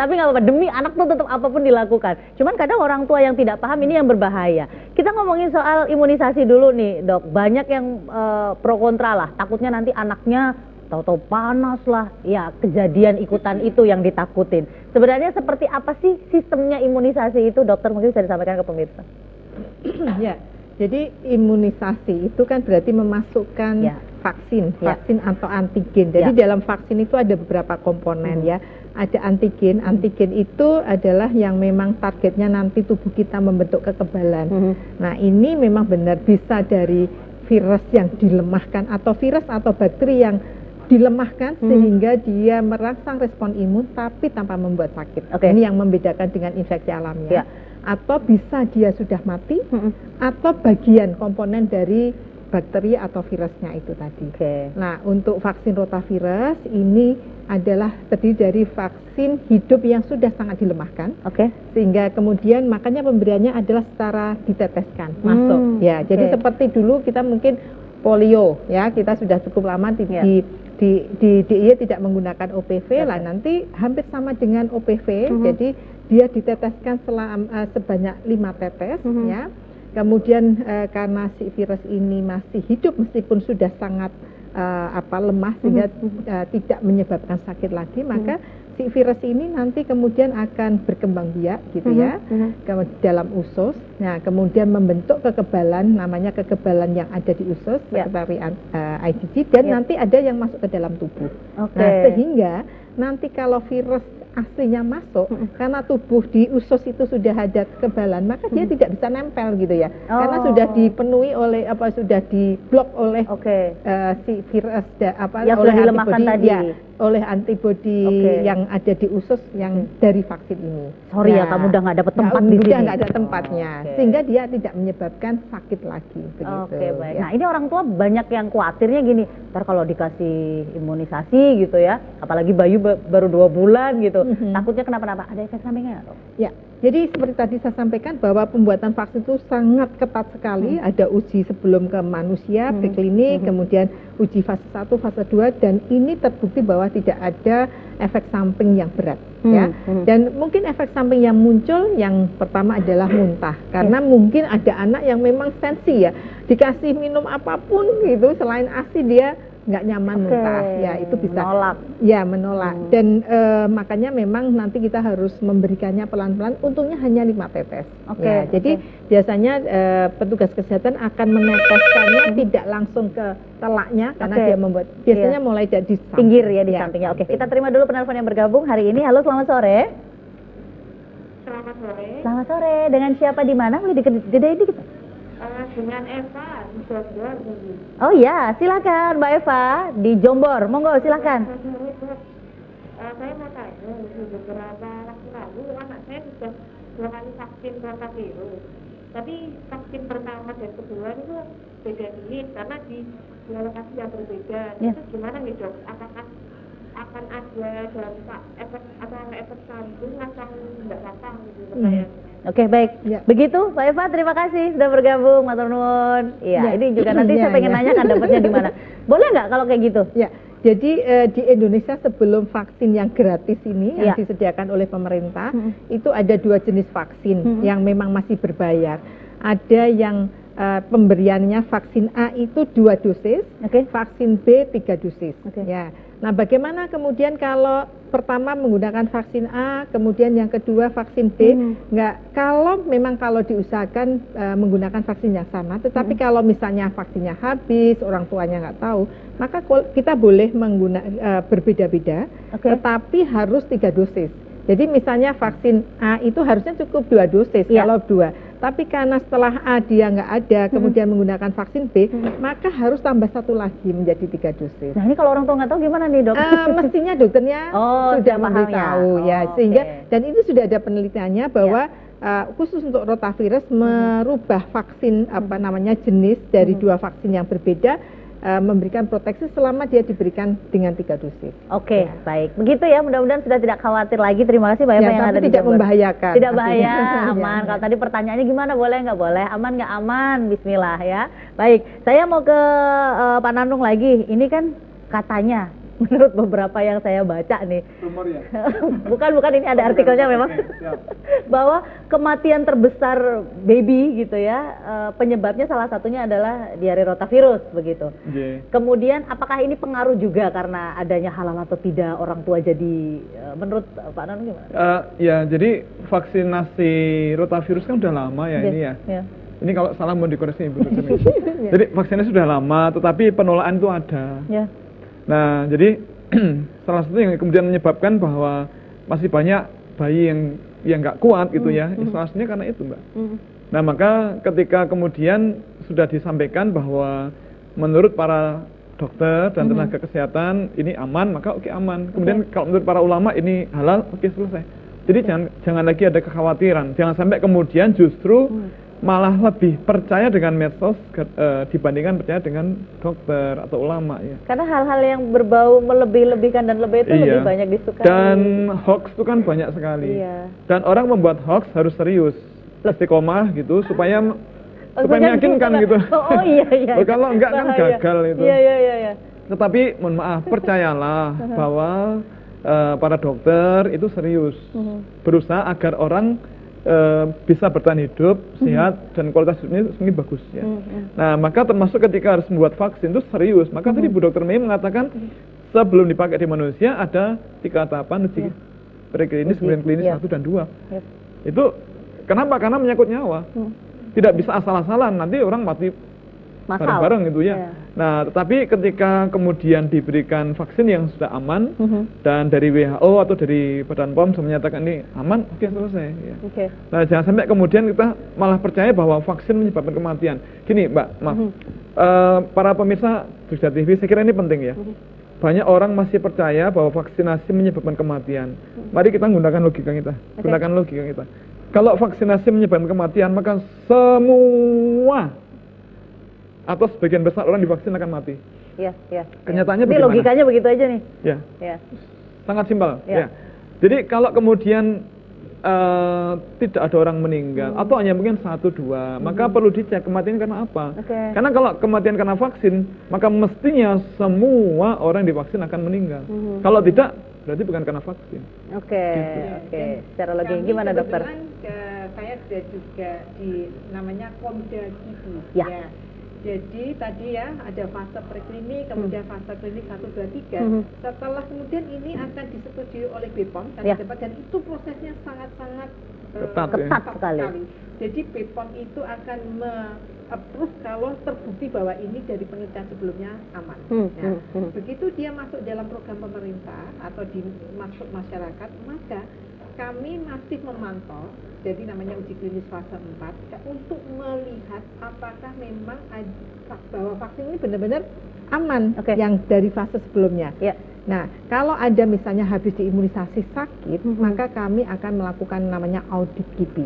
Tapi nggak apa-apa, demi anak tuh tetap apapun dilakukan. Cuman kadang orang tua yang tidak paham ini yang berbahaya. Kita ngomongin soal imunisasi dulu nih dok. Banyak yang pro kontra lah. Takutnya nanti anaknya tahu-tahu panas lah. Ya kejadian ikutan itu yang ditakutin. Sebenarnya seperti apa sih sistemnya imunisasi itu dokter? Mungkin bisa disampaikan ke pemirsa. Ya, jadi imunisasi itu kan berarti memasukkan vaksin atau antigen. Jadi dalam vaksin itu ada beberapa komponen ya. Ada antigen. Antigen itu adalah yang memang targetnya nanti tubuh kita membentuk kekebalan. Nah, ini memang benar bisa dari virus yang dilemahkan atau virus atau bakteri yang dilemahkan sehingga dia merangsang respon imun tapi tanpa membuat sakit. Ini yang membedakan dengan infeksi alamiah. Atau bisa dia sudah mati atau bagian komponen dari bakteri atau virusnya itu tadi. Nah, untuk vaksin rotavirus ini adalah terdiri dari vaksin hidup yang sudah sangat dilemahkan. Sehingga kemudian makanya pemberiannya adalah secara diteteskan masuk. Ya, jadi seperti dulu kita mungkin polio ya, kita sudah cukup lama di DIY tidak menggunakan OPV lah, nanti hampir sama dengan OPV. Jadi dia diteteskan sebanyak 5 tetes ya. Kemudian karena si virus ini masih hidup meskipun sudah sangat lemah sehingga tidak menyebabkan sakit lagi, maka si virus ini nanti kemudian akan berkembang biak gitu ya ke dalam usus. Nah, kemudian membentuk kekebalan, namanya kekebalan yang ada di usus seperti IgG, dan nanti ada yang masuk ke dalam tubuh. Nah, sehingga nanti kalau virus aslinya masuk karena tubuh di usus itu sudah ada kekebalan, maka dia tidak bisa nempel gitu ya, karena sudah dipenuhi oleh sudah diblok oleh si virus yang oleh sudah dilemahkan antibody, tadi oleh antibodi yang ada di usus yang dari vaksin ini. Sorry ya, kamu udah nggak dapat tempat di sini. Nggak ada tempatnya, sehingga dia tidak menyebabkan sakit lagi. Baik. Nah, ini orang tua banyak yang khawatirnya gini, ntar kalau dikasih imunisasi gitu ya, apalagi bayi baru 2 bulan gitu, takutnya kenapa-napa, ada efek sampingnya nggak? Ya, jadi seperti tadi saya sampaikan bahwa pembuatan vaksin itu sangat ketat sekali. Ada uji sebelum ke manusia, preklinik, kemudian uji fase 1, fase 2, dan ini terbukti bahwa tidak ada efek samping yang berat ya. Dan mungkin efek samping yang muncul yang pertama adalah muntah, karena mungkin ada anak yang memang sensi ya, dikasih minum apapun gitu selain ASI dia nggak nyaman muntah ya, itu bisa menolak. Dan makanya memang nanti kita harus memberikannya pelan-pelan, untungnya hanya 5 tetes. Jadi biasanya petugas kesehatan akan meneteskannya tidak langsung ke telaknya, karena dia membuat biasanya mulai dari pinggir ya, di sampingnya. Kita terima dulu penelpon yang bergabung hari ini. Halo, selamat sore. Selamat sore. Selamat sore. Dengan siapa, di mana? Boleh digedein dikit? Dengan Eva di Jombor. Oh ya, silakan Mbak Eva di Jombor. Monggo silakan. Saya mau tanya, beberapa waktu lalu anak saya sudah 2 kali vaksin rotavirus. Tapi vaksin pertama dan kedua itu beda dingin karena di 2 lokasi yang berbeda. Itu gimana nih dok? Apakah akan ada dampak efek samping atau tidak apa gitu pertanyaannya? Baik. Begitu Mbak Eva, terima kasih sudah bergabung, matur nuwun. Ini juga nanti saya pengen nanya kan dapatnya di mana. Boleh nggak kalau kayak gitu? Jadi di Indonesia sebelum vaksin yang gratis ini yang disediakan oleh pemerintah, itu ada 2 jenis vaksin yang memang masih berbayar. Ada yang pemberiannya vaksin A itu 2 dosis, vaksin B 3 dosis. Ya. Nah, bagaimana kemudian kalau pertama menggunakan vaksin A, kemudian yang kedua vaksin B, kalau diusahakan menggunakan vaksin yang sama, tetapi kalau misalnya vaksinnya habis, orang tuanya nggak tahu, maka kita boleh berbeda-beda, tetapi harus 3 dosis. Jadi misalnya vaksin A itu harusnya cukup 2 dosis kalau 2. Tapi karena setelah A dia nggak ada, kemudian menggunakan vaksin B, maka harus tambah 1 lagi menjadi 3 dosis. Nah, ini kalau orang tua nggak tahu gimana nih dok? Mestinya dokternya sudah memberitahu sehingga dan itu sudah ada penelitiannya bahwa khusus untuk rotavirus merubah vaksin jenis dari 2 vaksin yang berbeda memberikan proteksi selama dia diberikan dengan 3 dosis. Oke, baik. Begitu ya, mudah-mudahan sudah tidak khawatir lagi. Terima kasih Mbak Eva yang ada di tidak Jember. Membahayakan. Tidak bahaya, aman. Kalau tadi pertanyaannya gimana, boleh nggak boleh, aman nggak aman, bismillah ya. Baik, saya mau ke Pak Nanung lagi. Ini kan katanya, menurut beberapa yang saya baca nih, Rumor ya? bukan ini ada artikelnya memang, bahwa kematian terbesar baby gitu ya, penyebabnya salah satunya adalah diare rotavirus begitu. Kemudian apakah ini pengaruh juga karena adanya halal atau tidak orang tua, jadi menurut Pak Nanung gimana? Ya, jadi vaksinasi rotavirus kan udah lama ya ini ya. Ini kalau salah mau dikoreksi Ibu Dokter. Jadi vaksinasi sudah lama, tetapi penolakan itu ada. Nah, jadi salah satu yang kemudian menyebabkan bahwa masih banyak bayi yang nggak kuat gitu ya, salah satunya karena itu, Mbak. Nah, maka ketika kemudian sudah disampaikan bahwa menurut para dokter dan tenaga kesehatan ini aman, maka oke, aman. Kemudian kalau menurut para ulama ini halal, oke, selesai. Jadi jangan lagi ada kekhawatiran, jangan sampai kemudian justru malah lebih percaya dengan medsos dibandingkan percaya dengan dokter atau ulama ya. Karena hal-hal yang berbau melebih-lebihkan dan lebih itu lebih banyak disukai. Dan hoax itu kan banyak sekali. Dan orang membuat hoax harus serius, istiqomah gitu supaya meyakinkan gitu. Oh iya. Kalau enggak kan gagal itu. Iya. Tetapi mohon maaf, percayalah bahwa para dokter itu serius berusaha agar orang bisa bertahan hidup, sehat, dan kualitas hidupnya semakin bagus ya. Nah, maka termasuk ketika harus membuat vaksin itu serius. Maka tadi Bu Dr. Mei mengatakan sebelum dipakai di manusia ada 3 tahapan uji preklinis, kemudian klinis 1 dan 2. Itu kenapa? Karena menyangkut nyawa. Tidak bisa asal-asalan, nanti orang mati bareng-bareng gitu ya. Nah, tetapi ketika kemudian diberikan vaksin yang sudah aman dan dari WHO atau dari Badan POM sudah menyatakan ini aman, oke, selesai ya. Nah, jangan sampai kemudian kita malah percaya bahwa vaksin menyebabkan kematian. Gini, Mbak, maaf. Para pemirsa Jogja TV, saya kira ini penting ya. Banyak orang masih percaya bahwa vaksinasi menyebabkan kematian. Mari kita gunakan logika kita. Gunakan logika kita. Kalau vaksinasi menyebabkan kematian, maka semua atau sebagian besar orang divaksin akan mati. Iya. Kenyataannya bagaimana? Ini logikanya begitu aja nih. Ya. Sangat simpel. Ya. Jadi kalau kemudian tidak ada orang meninggal atau hanya mungkin 1-2, maka perlu dicek kematian karena apa. Karena kalau kematian karena vaksin, maka mestinya semua orang yang divaksin akan meninggal. Kalau tidak, berarti bukan karena vaksin. Oke. Secara logika gimana, dokter? Saya juga di namanya Komda Kipi. Ya. Jadi tadi ya ada fase preklinik, kemudian fase klinik 1, 2, 3. Setelah kemudian ini akan disetujui oleh BPOM dan itu prosesnya sangat-sangat ketat sekali. Jadi BPOM itu akan approve kalau terbukti bahwa ini dari penelitian sebelumnya aman. Begitu dia masuk dalam program pemerintah atau dimaksud masyarakat, maka kami masih memantau, jadi namanya uji klinis fase 4 untuk melihat apakah memang bahwa vaksin ini benar-benar aman yang dari fase sebelumnya. Nah, kalau ada misalnya habis diimunisasi sakit, maka kami akan melakukan namanya audit KIPI.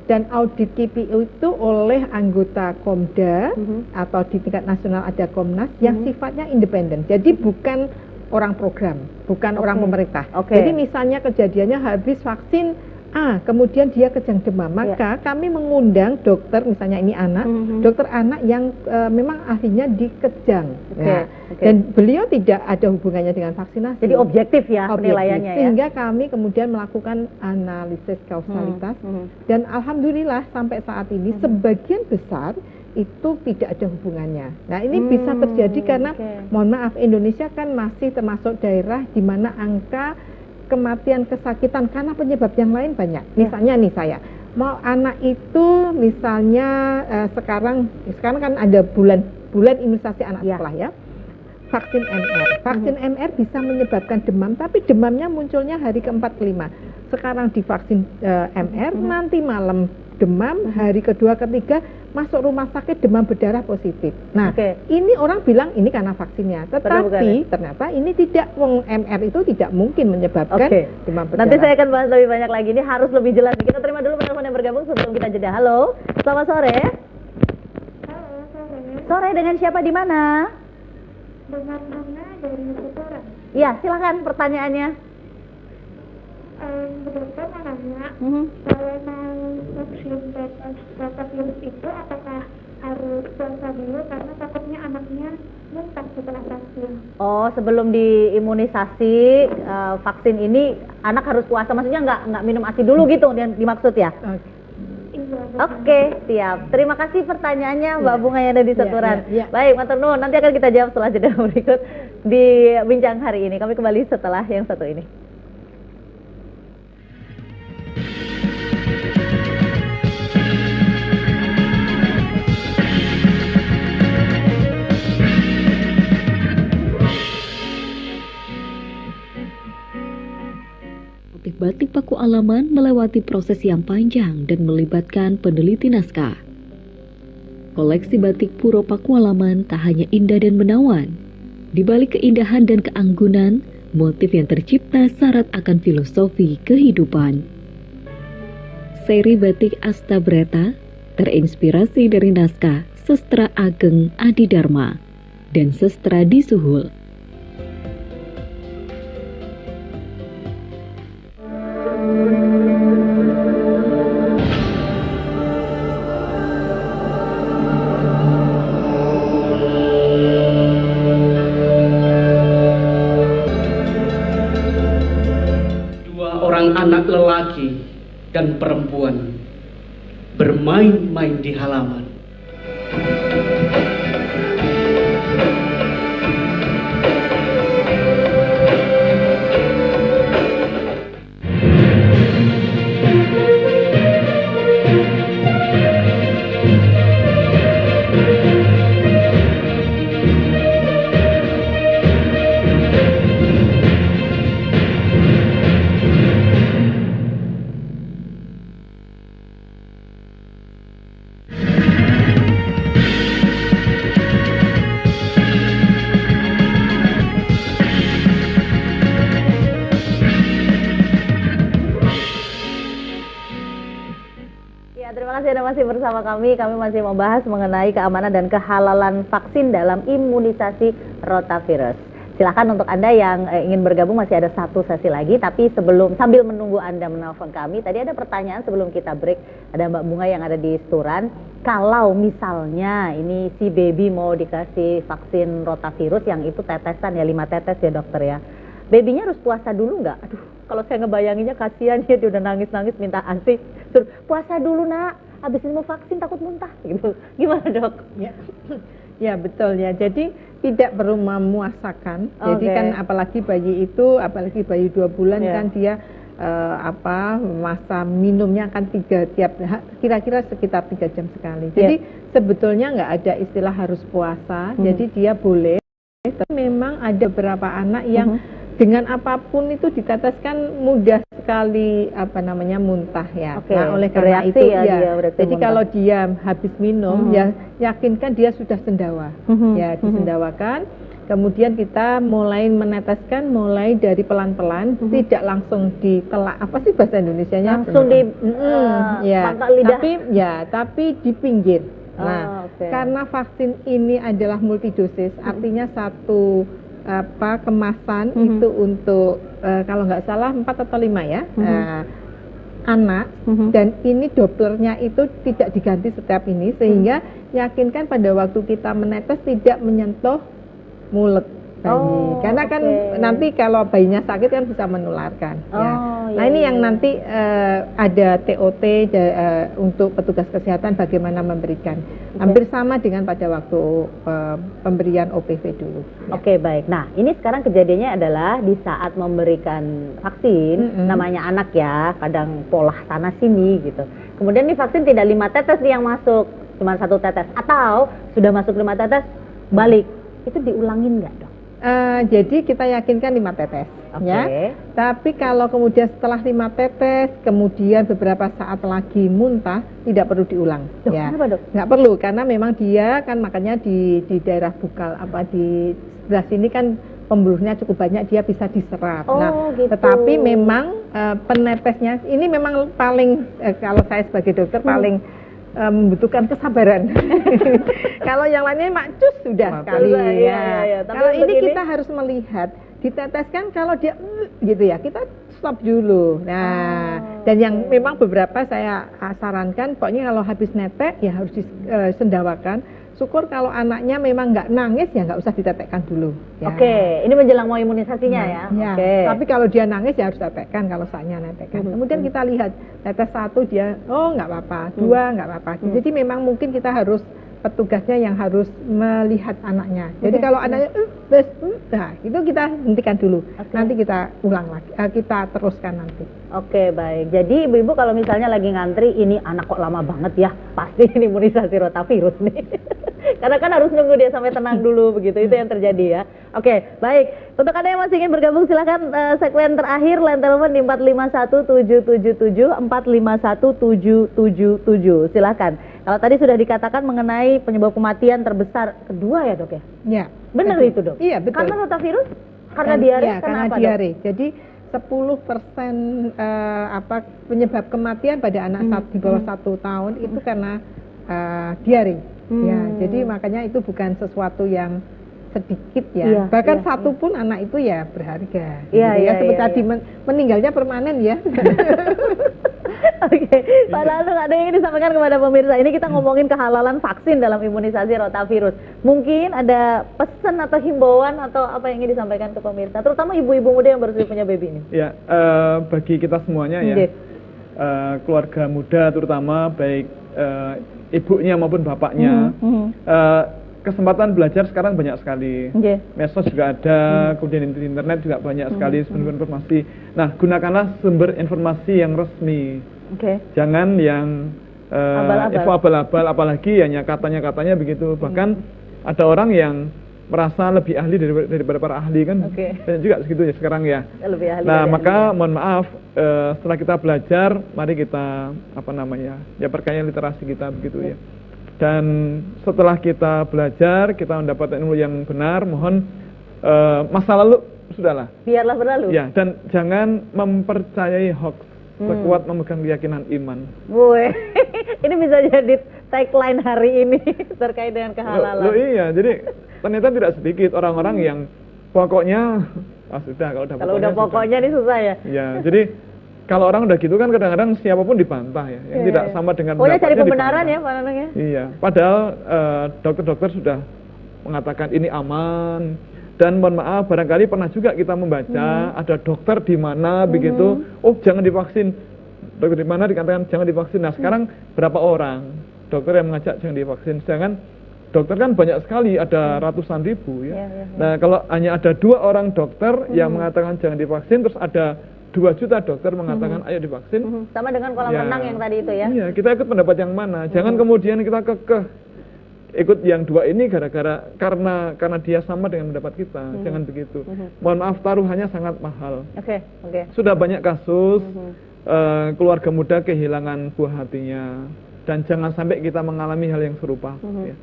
Dan audit KIPI itu oleh anggota Komda atau di tingkat nasional ada Komnas yang sifatnya independen. Jadi bukan orang program, bukan orang pemerintah. Jadi misalnya kejadiannya habis vaksin A, kemudian dia kejang demam, maka kami mengundang dokter, misalnya ini anak, dokter anak yang memang ahlinya di kejang. Dan beliau tidak ada hubungannya dengan vaksinasi. Jadi objektif ya penilaiannya ya. Sehingga kami kemudian melakukan analisis kausalitas dan alhamdulillah sampai saat ini sebagian besar itu tidak ada hubungannya. Nah, ini bisa terjadi karena mohon maaf, Indonesia kan masih termasuk daerah di mana angka kematian kesakitan karena penyebab yang lain banyak. Misalnya nih saya mau anak itu misalnya sekarang kan ada bulan imunisasi anak sekolah ya. Vaksin MR. Vaksin MR bisa menyebabkan demam, tapi demamnya munculnya hari ke-4 ke-5. Sekarang divaksin MR, nanti malam demam, hari kedua ketiga masuk rumah sakit demam berdarah positif. Nah, ini orang bilang ini karena vaksinnya, tetapi ternyata ini tidak, MR itu tidak mungkin menyebabkan demam berdarah. Nanti saya akan bahas lebih banyak lagi, ini harus lebih jelas. Kita terima dulu penelpon yang bergabung sebelum kita jeda. Halo, selamat sore. Sore, dengan siapa di mana? Dengan Hana dari Sutoran. Iya, silakan pertanyaannya. Dokter mau nanya, kalau mau vaksin rotavirus itu apakah harus puasa dulu karena takutnya anaknya muntah setelah vaksin? Oh, sebelum diimunisasi vaksin ini anak harus puasa, maksudnya nggak minum ASI dulu gitu yang dimaksud ya? Oke, siap. Terima kasih pertanyaannya Mbak Bunga yang ada di Seturan. Baik, Matur nuwun. Nanti akan kita jawab setelah jeda berikut di bincang hari ini. Kami kembali setelah yang satu ini. Batik Paku Alaman melewati proses yang panjang dan melibatkan peneliti naskah. Koleksi batik Puro Paku Alaman tak hanya indah dan menawan. Di balik keindahan dan keanggunan, motif yang tercipta syarat akan filosofi kehidupan. Seri batik Astabreta terinspirasi dari naskah Sestra Ageng Adi Dharma dan Sestra di Suhul. Anak lelaki dan perempuan bermain-main di halaman. Masih bersama kami masih membahas mengenai keamanan dan kehalalan vaksin dalam imunisasi rotavirus. Silakan untuk Anda yang ingin bergabung, masih ada satu sesi lagi, tapi sambil menunggu Anda menelpon kami, tadi ada pertanyaan sebelum kita break, ada Mbak Bunga yang ada di Seturan, kalau misalnya ini si baby mau dikasih vaksin rotavirus yang itu tetesan ya, 5 tetes ya dokter ya, babynya harus puasa dulu nggak? Aduh, kalau saya ngebayanginnya kasihan dia udah nangis-nangis minta ASI, suruh puasa dulu nak, habis ini mau vaksin takut muntah gitu. Gimana dok? Ya betul ya. Jadi tidak perlu memuasakan. Jadi kan apalagi bayi 2 bulan kan dia masa minumnya akan kira-kira sekitar 3 jam sekali. Jadi sebetulnya nggak ada istilah harus puasa. Jadi dia boleh. Tapi memang ada beberapa anak yang dengan apapun itu diteteskan mudah sekali muntah ya. Nah, oleh karena itu jadi kalau dia habis minum ya yakinkan dia sudah sendawa. Ya, disendawakan. Kemudian kita mulai meneteskan mulai dari pelan-pelan, tidak langsung ditelak. Apa sih bahasa Indonesianya? Langsung pangkal lidah. Tapi di pinggir. Nah, karena vaksin ini adalah multidosis, artinya satu kemasan itu untuk kalau nggak salah 4 atau 5 ya anak dan ini Dopplernya itu tidak diganti setiap ini sehingga yakinkan pada waktu kita menetes tidak menyentuh mulut bayi karena kan nanti kalau bayinya sakit kan bisa menularkan Nah ini yang nanti ada TOT untuk petugas kesehatan bagaimana memberikan hampir sama dengan pada waktu pemberian OPV dulu. Oke, baik. Nah ini sekarang kejadiannya adalah di saat memberikan vaksin, namanya anak ya, kadang pola sana sini gitu. Kemudian nih vaksin tidak 5 tetes nih yang masuk, cuma 1 tetes, atau sudah masuk 5 tetes balik, itu diulangin nggak dok? Jadi kita yakinkan 5 tetes ya. Tapi kalau kemudian setelah 5 tetes kemudian beberapa saat lagi muntah tidak perlu diulang. Ya. Kenapa dok? Nggak perlu karena memang dia kan makanya di daerah bukal di sebelah sini kan pembuluhnya cukup banyak, dia bisa diserap. Gitu. Tetapi memang penetesnya ini memang paling kalau saya sebagai dokter paling membutuhkan kesabaran. Kalau yang lainnya macus sudah sekali. Iya. Kalau ini kita harus melihat, diteteskan kalau dia gitu ya, kita stop dulu. Nah, dan yang memang beberapa saya sarankan, pokoknya kalau habis netek ya harus disendawakan. Syukur kalau anaknya memang nggak nangis ya nggak usah ditetekkan dulu. Ya. Oke, ini menjelang mau imunisasinya ya. Oke. Tapi kalau dia nangis ya harus tetekkan kalau saatnya netekkan. Kemudian kita lihat tetes 1 dia nggak apa-apa, 2 nggak apa-apa. Jadi memang mungkin kita harus petugasnya yang harus melihat anaknya. Jadi kalau anaknya nah itu kita hentikan dulu. Nanti kita ulang lagi, kita teruskan nanti. Oke, baik. Jadi ibu-ibu kalau misalnya lagi ngantri, ini anak kok lama banget ya, pasti ini imunisasi rotavirus nih. Karena kan harus nunggu dia sampai tenang dulu begitu, itu yang terjadi ya. Oke, baik. Untuk Anda yang masih ingin bergabung silakan segmen terakhir line telepon di 451777 451777. Silakan. Kalau tadi sudah dikatakan mengenai penyebab kematian terbesar kedua ya, Dok ya? Iya. Benar itu, Dok? Iya, betul. Karena rotavirus? Karena diare? Ya, karena diare. Jadi 10% penyebab kematian pada anak di bawah 1 tahun itu karena diare. Ya, jadi makanya itu bukan sesuatu yang sedikit ya. Bahkan satu pun anak itu ya berharga. Seperti tadi meninggalnya permanen ya. Oke, Pak Lanung, ada yang ingin disampaikan kepada pemirsa. Ini kita ngomongin kehalalan vaksin dalam imunisasi rotavirus. Mungkin ada pesan atau himbauan atau apa yang ingin disampaikan ke pemirsa, terutama ibu-ibu muda yang baru punya baby ini. Ya, bagi kita semuanya ya, keluarga muda terutama baik ibunya maupun bapaknya, kesempatan belajar sekarang banyak sekali. Medsos juga ada, kemudian di internet juga banyak sekali sumber informasi. Nah, gunakanlah sumber informasi yang resmi. Jangan yang info abal-abal, apalagi hanya katanya begitu. Bahkan ada orang yang merasa lebih ahli daripada para ahli kan. Banyak juga segitu ya sekarang ya. Nah, maka mohon maaf, setelah kita belajar, mari kita perkaya literasi kita begitu ya. Dan setelah kita belajar, kita mendapatkan ilmu yang benar, mohon masa lalu sudahlah. Biarlah berlalu. Ya, dan jangan mempercayai hoax sekuat memegang keyakinan iman. Ini bisa jadi tagline hari ini terkait dengan kehalalan. Iya, jadi ternyata tidak sedikit orang-orang yang pokoknya sudah kalau udah pokoknya ini susah ya. Ya, jadi kalau orang udah gitu kan kadang-kadang siapapun dibantah ya, yang tidak sama dengan pokoknya cari pembenaran dibantah. Ya Pak Nanung ya. Iya, padahal dokter-dokter sudah mengatakan ini aman. Dan mohon maaf, barangkali pernah juga kita membaca ada dokter di mana begitu, jangan divaksin. Dokter di mana dikatakan jangan divaksin. Nah, sekarang berapa orang dokter yang mengajak jangan divaksin? Sedangkan dokter kan banyak sekali, ada ratusan ribu ya. Nah, kalau hanya ada 2 orang dokter yang mengatakan jangan divaksin, terus ada 2 juta dokter mengatakan ayo divaksin. Sama dengan kolam renang yang tadi itu ya. Iya, kita ikut pendapat yang mana? Jangan kemudian kita kekeh ikut yang 2 ini karena dia sama dengan pendapat kita. Jangan begitu. Mohon maaf, taruhannya sangat mahal. Sudah banyak kasus keluarga muda kehilangan buah hatinya, dan jangan sampai kita mengalami hal yang serupa. Ya.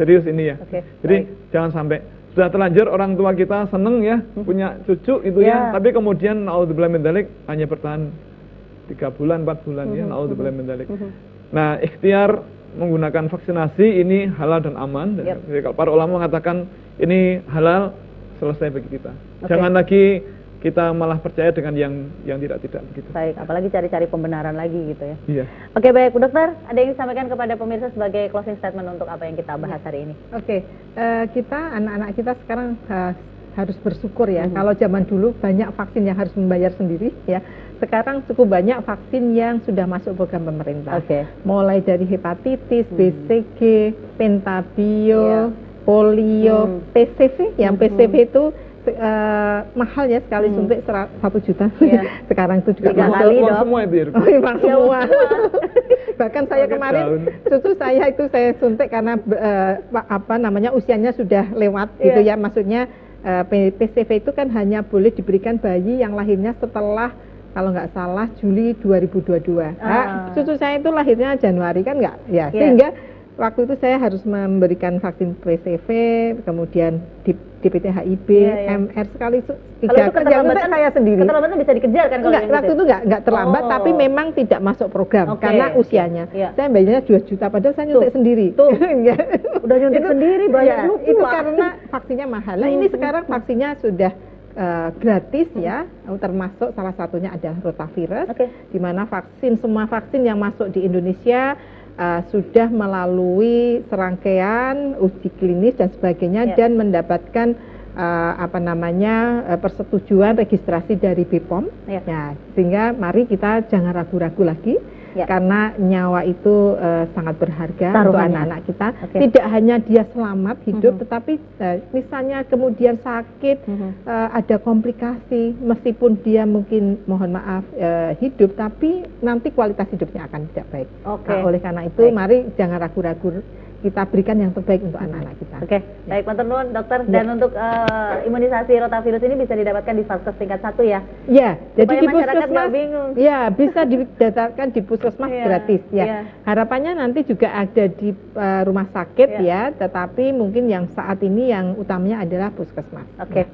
Serius ini ya. Jadi jangan sampai sudah terlanjur orang tua kita seneng ya punya cucu itu ya, tapi kemudian naudzubillah min dzalik hanya bertahan 3 bulan 4 bulan ya, naudzubillah min dzalik. Nah, ikhtiar menggunakan vaksinasi ini halal dan aman. Jadi kalau para ulama mengatakan ini halal, selesai bagi kita. Jangan lagi kita malah percaya dengan yang tidak begitu. Baik, apalagi cari-cari pembenaran lagi gitu ya. Iya. Oke, baik Bu Dokter, ada yang disampaikan kepada pemirsa sebagai closing statement untuk apa yang kita bahas hari ini? Kita anak-anak kita sekarang harus bersyukur ya. Kalau zaman dulu banyak vaksin yang harus membayar sendiri ya. Sekarang cukup banyak vaksin yang sudah masuk program pemerintah. Mulai dari hepatitis, BCG, pentabio, polio, PCV. Yang PCV itu mahal ya, sekali suntik 1 juta. Sekarang itu juga semua itu. Semua. Bahkan saya kemarin cucu saya itu saya suntik karena usianya sudah lewat gitu ya. Maksudnya PCV itu kan hanya boleh diberikan bayi yang lahirnya setelah, kalau nggak salah, Juli 2022. Cucu saya itu lahirnya Januari kan nggak ya, sehingga waktu itu saya harus memberikan vaksin PCV, kemudian DPT HIV, MR sekali 3 kali. Yang saya sendiri. Keterlambatan bisa dikejar kan kalau enggak, waktu itu enggak terlambat, tapi memang tidak masuk program karena usianya. Saya bayarnya 2 juta, padahal saya nyuntik sendiri. Tuh, udah nyuntik sendiri banyak lupa. Itu karena vaksinnya mahal. Nah ini sekarang vaksinnya sudah gratis ya, termasuk salah satunya adalah rotavirus, di mana semua vaksin yang masuk di Indonesia sudah melalui serangkaian uji klinis dan sebagainya dan mendapatkan persetujuan registrasi dari BPOM. Ya, sehingga mari kita jangan ragu-ragu lagi. Karena nyawa itu sangat berharga untuk anak-anak kita. Tidak hanya dia selamat hidup, tetapi misalnya kemudian sakit, ada komplikasi, meskipun dia mungkin mohon maaf hidup, tapi nanti kualitas hidupnya akan tidak baik. Nah, oleh karena itu, mari jangan ragu-ragu, kita berikan yang terbaik untuk anak-anak kita. Baik, matur nuwun dokter. Dan untuk imunisasi rotavirus ini bisa didapatkan di Vaskes tingkat 1 ya? Ya, jadi di masyarakat puskesmas bingung. Ya, bisa didaftarkan di puskesmas gratis ya. Harapannya nanti juga ada di rumah sakit ya, tetapi mungkin yang saat ini yang utamanya adalah puskesmas.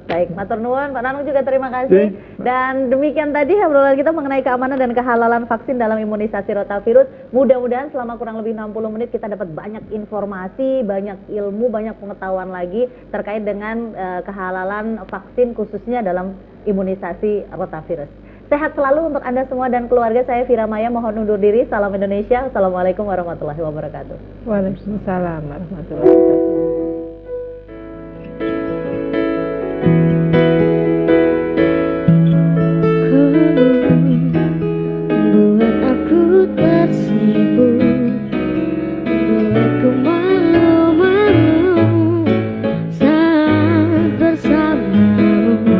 Baik, matur nuwun Pak Nanung juga terima kasih. Dan demikian tadi obrolan kita mengenai keamanan dan kehalalan vaksin dalam imunisasi rotavirus. Mudah-mudahan selama kurang lebih 60 menit kita dapat banyak informasi, banyak ilmu, banyak pengetahuan lagi terkait dengan kehalalan vaksin khususnya dalam imunisasi rotavirus. Sehat selalu untuk Anda semua dan keluarga. Saya Vira Maya mohon undur diri. Salam Indonesia. Assalamualaikum warahmatullahi wabarakatuh. Waalaikumsalam warahmatullahi wabarakatuh. Buat aku tersipu, buatku malu-malu saat bersamamu,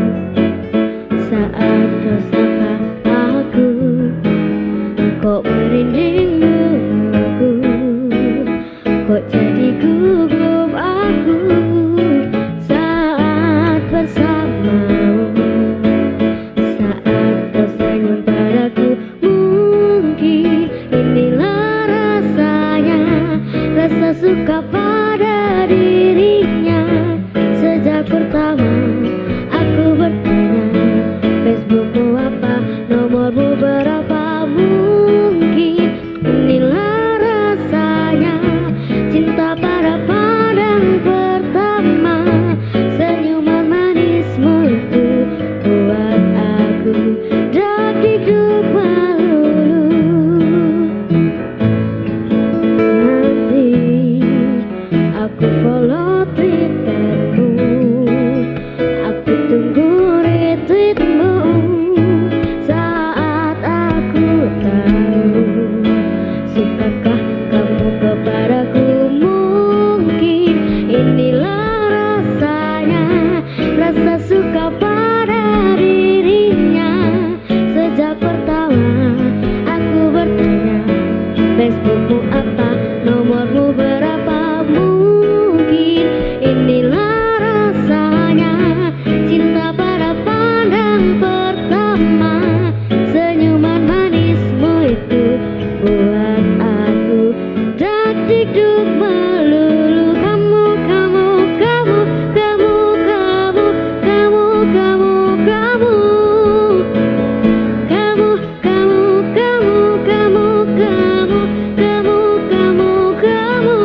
saat kau sapa aku, kok merinding aku, kok jadi gugup aku saat bersamamu, saat kau senyum padaku. Mungkin inilah rasanya, rasa suka pada dirinya. Sejak pertama aku bertanya, Facebookmu apa, nomormu berapa. Mungkin inilah rasanya, cinta pada pandang pertama. Senyuman manismu itu buat aku dak-dikduk melulu. Nanti aku follow Twittermu, aku tunggu retweetmu saat aku tahu sukakah kamu kepadaku. Mungkin inilah rasanya, rasa suka pada dirinya. Sejak pertama aku bertanya, Facebookmu apa, nomormu berapa. Mungkin inilah rasanya, cinta pada pandang pertama. Senyuman manismu itu buat aku dak-dikduk melulu. Kamu, kamu, kamu, kamu, kamu, kamu, kamu, kamu, kamu, kamu, kamu, kamu, kamu, kamu, kamu, kamu.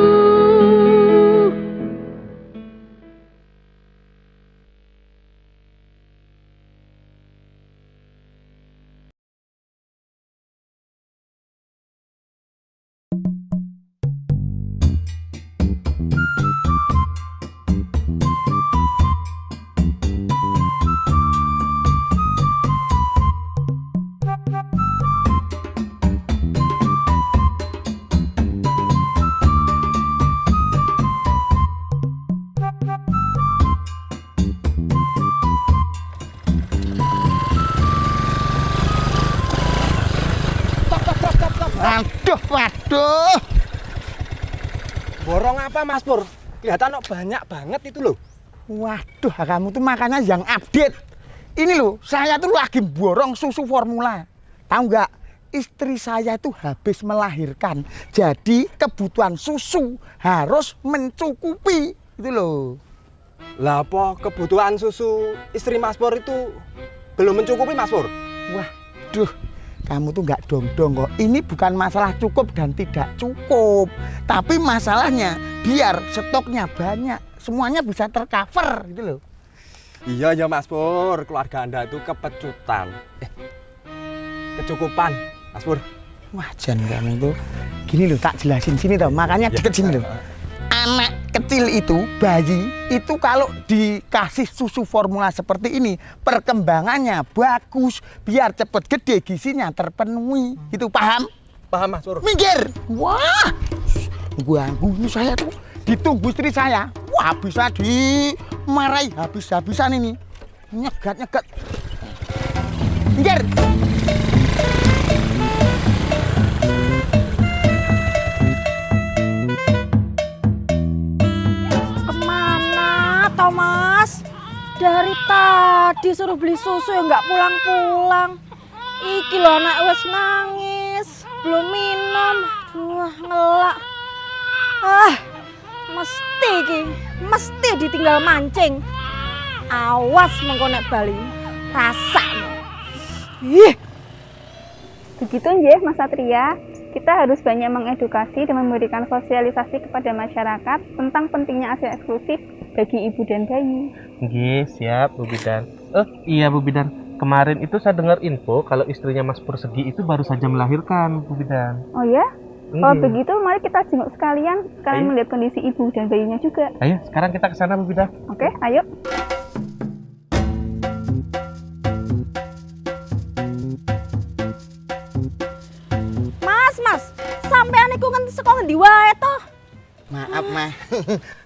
Waduh. Borong apa Mas Pur? Kelihatan kok banyak banget itu loh. Waduh, kamu tuh makanya yang update. Ini loh, saya tuh lagi borong susu formula. Tahu nggak? istri saya itu habis melahirkan. Jadi kebutuhan susu harus mencukupi, gitu loh. Lah apa kebutuhan susu istri Mas Pur itu belum mencukupi Mas Pur? Waduh, kamu tuh nggak dong-dong kok. Ini bukan masalah cukup dan tidak cukup, tapi masalahnya biar stoknya banyak, semuanya bisa tercover, gitu loh. Iya ya Mas Pur, keluarga Anda itu kepecutan. Kecukupan, Mas Pur. Wah, Jan, kamu tuh gini loh, tak jelasin sini tau, makanya deket sini loh. Anak kecil itu, bayi itu kalau dikasih susu formula seperti ini, perkembangannya bagus, biar cepet gede, gizinya terpenuhi. Itu paham? Paham Mas Pur. Minggir. Wah, ganggu saya tuh. Ditunggu istri saya. Wah, bisa dimarahi habis-habisan ini. Nyegat. Minggir. Mas, dari tadi suruh beli susu ya nggak pulang-pulang. Iki loh anak wes nangis, belum minum. Wah, ngelak. Mesti ditinggal mancing. Awas mengkonek Bali, rasa. Begitu nggih Mas Satria. Kita harus banyak mengedukasi dan memberikan sosialisasi kepada masyarakat tentang pentingnya ASI eksklusif bagi ibu dan bayi. Nggih, siap Bu Bidan. Iya Bu Bidan. Kemarin itu saya dengar info kalau istrinya Mas Pur Segi itu baru saja melahirkan, Bu Bidan. Oh ya? Kalau begitu mari kita jenguk sekalian melihat kondisi ibu dan bayinya juga. Ayo, sekarang kita ke sana Bu Bidan. Oke, ayo. Mas, sampean iku nganti sekolah ndi wae toh? Maaf, Mah.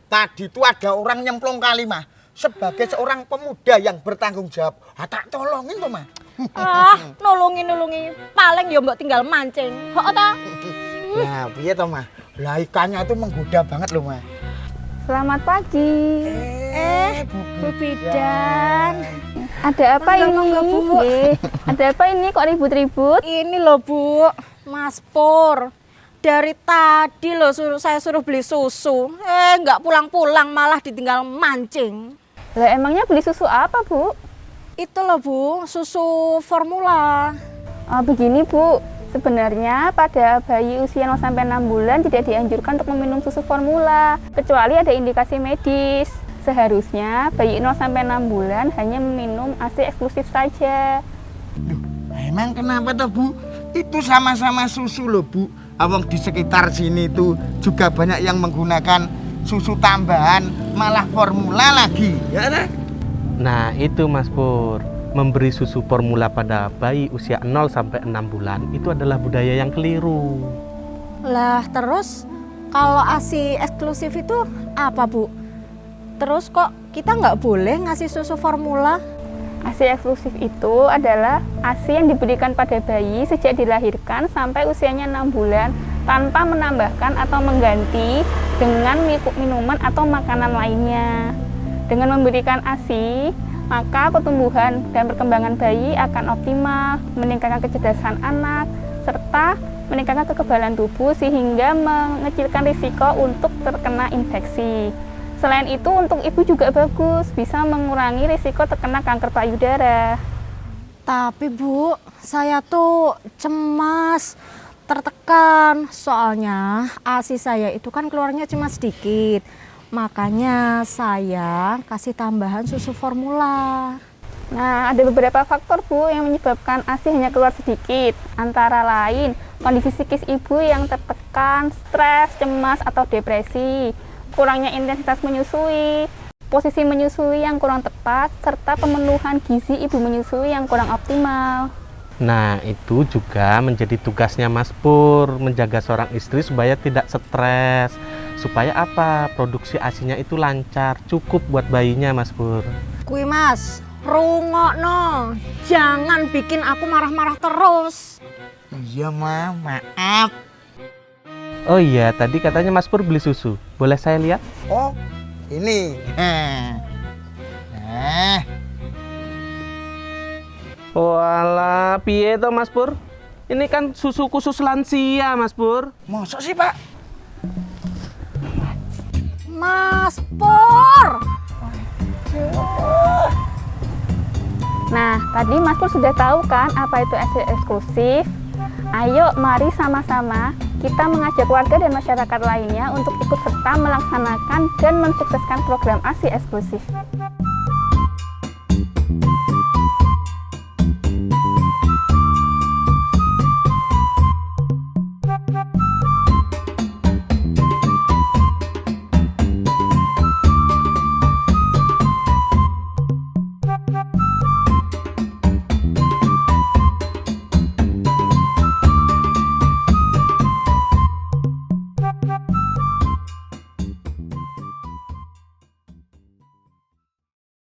Tadi tuh ada orang nyemplung kali, Mah. Sebagai seorang pemuda yang bertanggung jawab, tak tolongin tuh, Mah. Nolongin. Paling ya mbok tinggal mancing. Kok ta? Nah, piye toh, Mah? Lah ikannya itu menggoda banget loh, Mah. Selamat pagi. Bu Bidan. Ada apa ini? Ada apa ini kok ribut-ribut? Ini loh, Bu. Mas Pur, dari tadi loh saya suruh beli susu, nggak pulang-pulang malah ditinggal mancing. Lah emangnya beli susu apa Bu? Itu loh Bu, susu formula. Begini Bu, sebenarnya pada bayi usia 0 sampai 6 bulan tidak dianjurkan untuk meminum susu formula, kecuali ada indikasi medis. Seharusnya bayi 0 sampai 6 bulan hanya meminum ASI eksklusif saja. Emang kenapa tuh Bu? Itu sama-sama susu loh Bu. Awang di sekitar sini tuh juga banyak yang menggunakan susu tambahan, malah formula lagi, ya kan? Nah itu Mas Pur, memberi susu formula pada bayi usia 0 sampai 6 bulan itu adalah budaya yang keliru. Lah terus kalau ASI eksklusif itu apa Bu? Terus kok kita nggak boleh ngasih susu formula? ASI eksklusif itu adalah ASI yang diberikan pada bayi sejak dilahirkan sampai usianya 6 bulan tanpa menambahkan atau mengganti dengan minuman atau makanan lainnya. Dengan memberikan ASI, maka pertumbuhan dan perkembangan bayi akan optimal, meningkatkan kecerdasan anak, serta meningkatkan kekebalan tubuh sehingga mengecilkan risiko untuk terkena infeksi. Selain itu untuk ibu juga bagus, bisa mengurangi risiko terkena kanker payudara. Tapi Bu, saya tuh cemas, tertekan, soalnya ASI saya itu kan keluarnya cuma sedikit. Makanya saya kasih tambahan susu formula. Nah, ada beberapa faktor Bu yang menyebabkan ASI hanya keluar sedikit. Antara lain, kondisi psikis ibu yang tertekan, stres, cemas, atau depresi. Kurangnya intensitas menyusui, posisi menyusui yang kurang tepat, serta pemenuhan gizi ibu menyusui yang kurang optimal. Nah itu juga menjadi tugasnya Mas Pur, menjaga seorang istri supaya tidak stres. Supaya apa? Produksi ASINya itu lancar, cukup buat bayinya Mas Pur. Kui Mas, rungokno, jangan bikin aku marah-marah terus. Iya Ma, maaf. Oh iya, tadi katanya Mas Pur beli susu. Boleh saya lihat? Oh, ini. Walah, piye to Mas Pur? Ini kan susu khusus lansia, Mas Pur. Masa sih, Pak? Mas Pur. Nah, tadi Mas Pur sudah tahu kan apa itu ASI eksklusif? Ayo, mari sama-sama kita mengajak warga dan masyarakat lainnya untuk ikut serta melaksanakan dan mensukseskan program ASI eksklusif.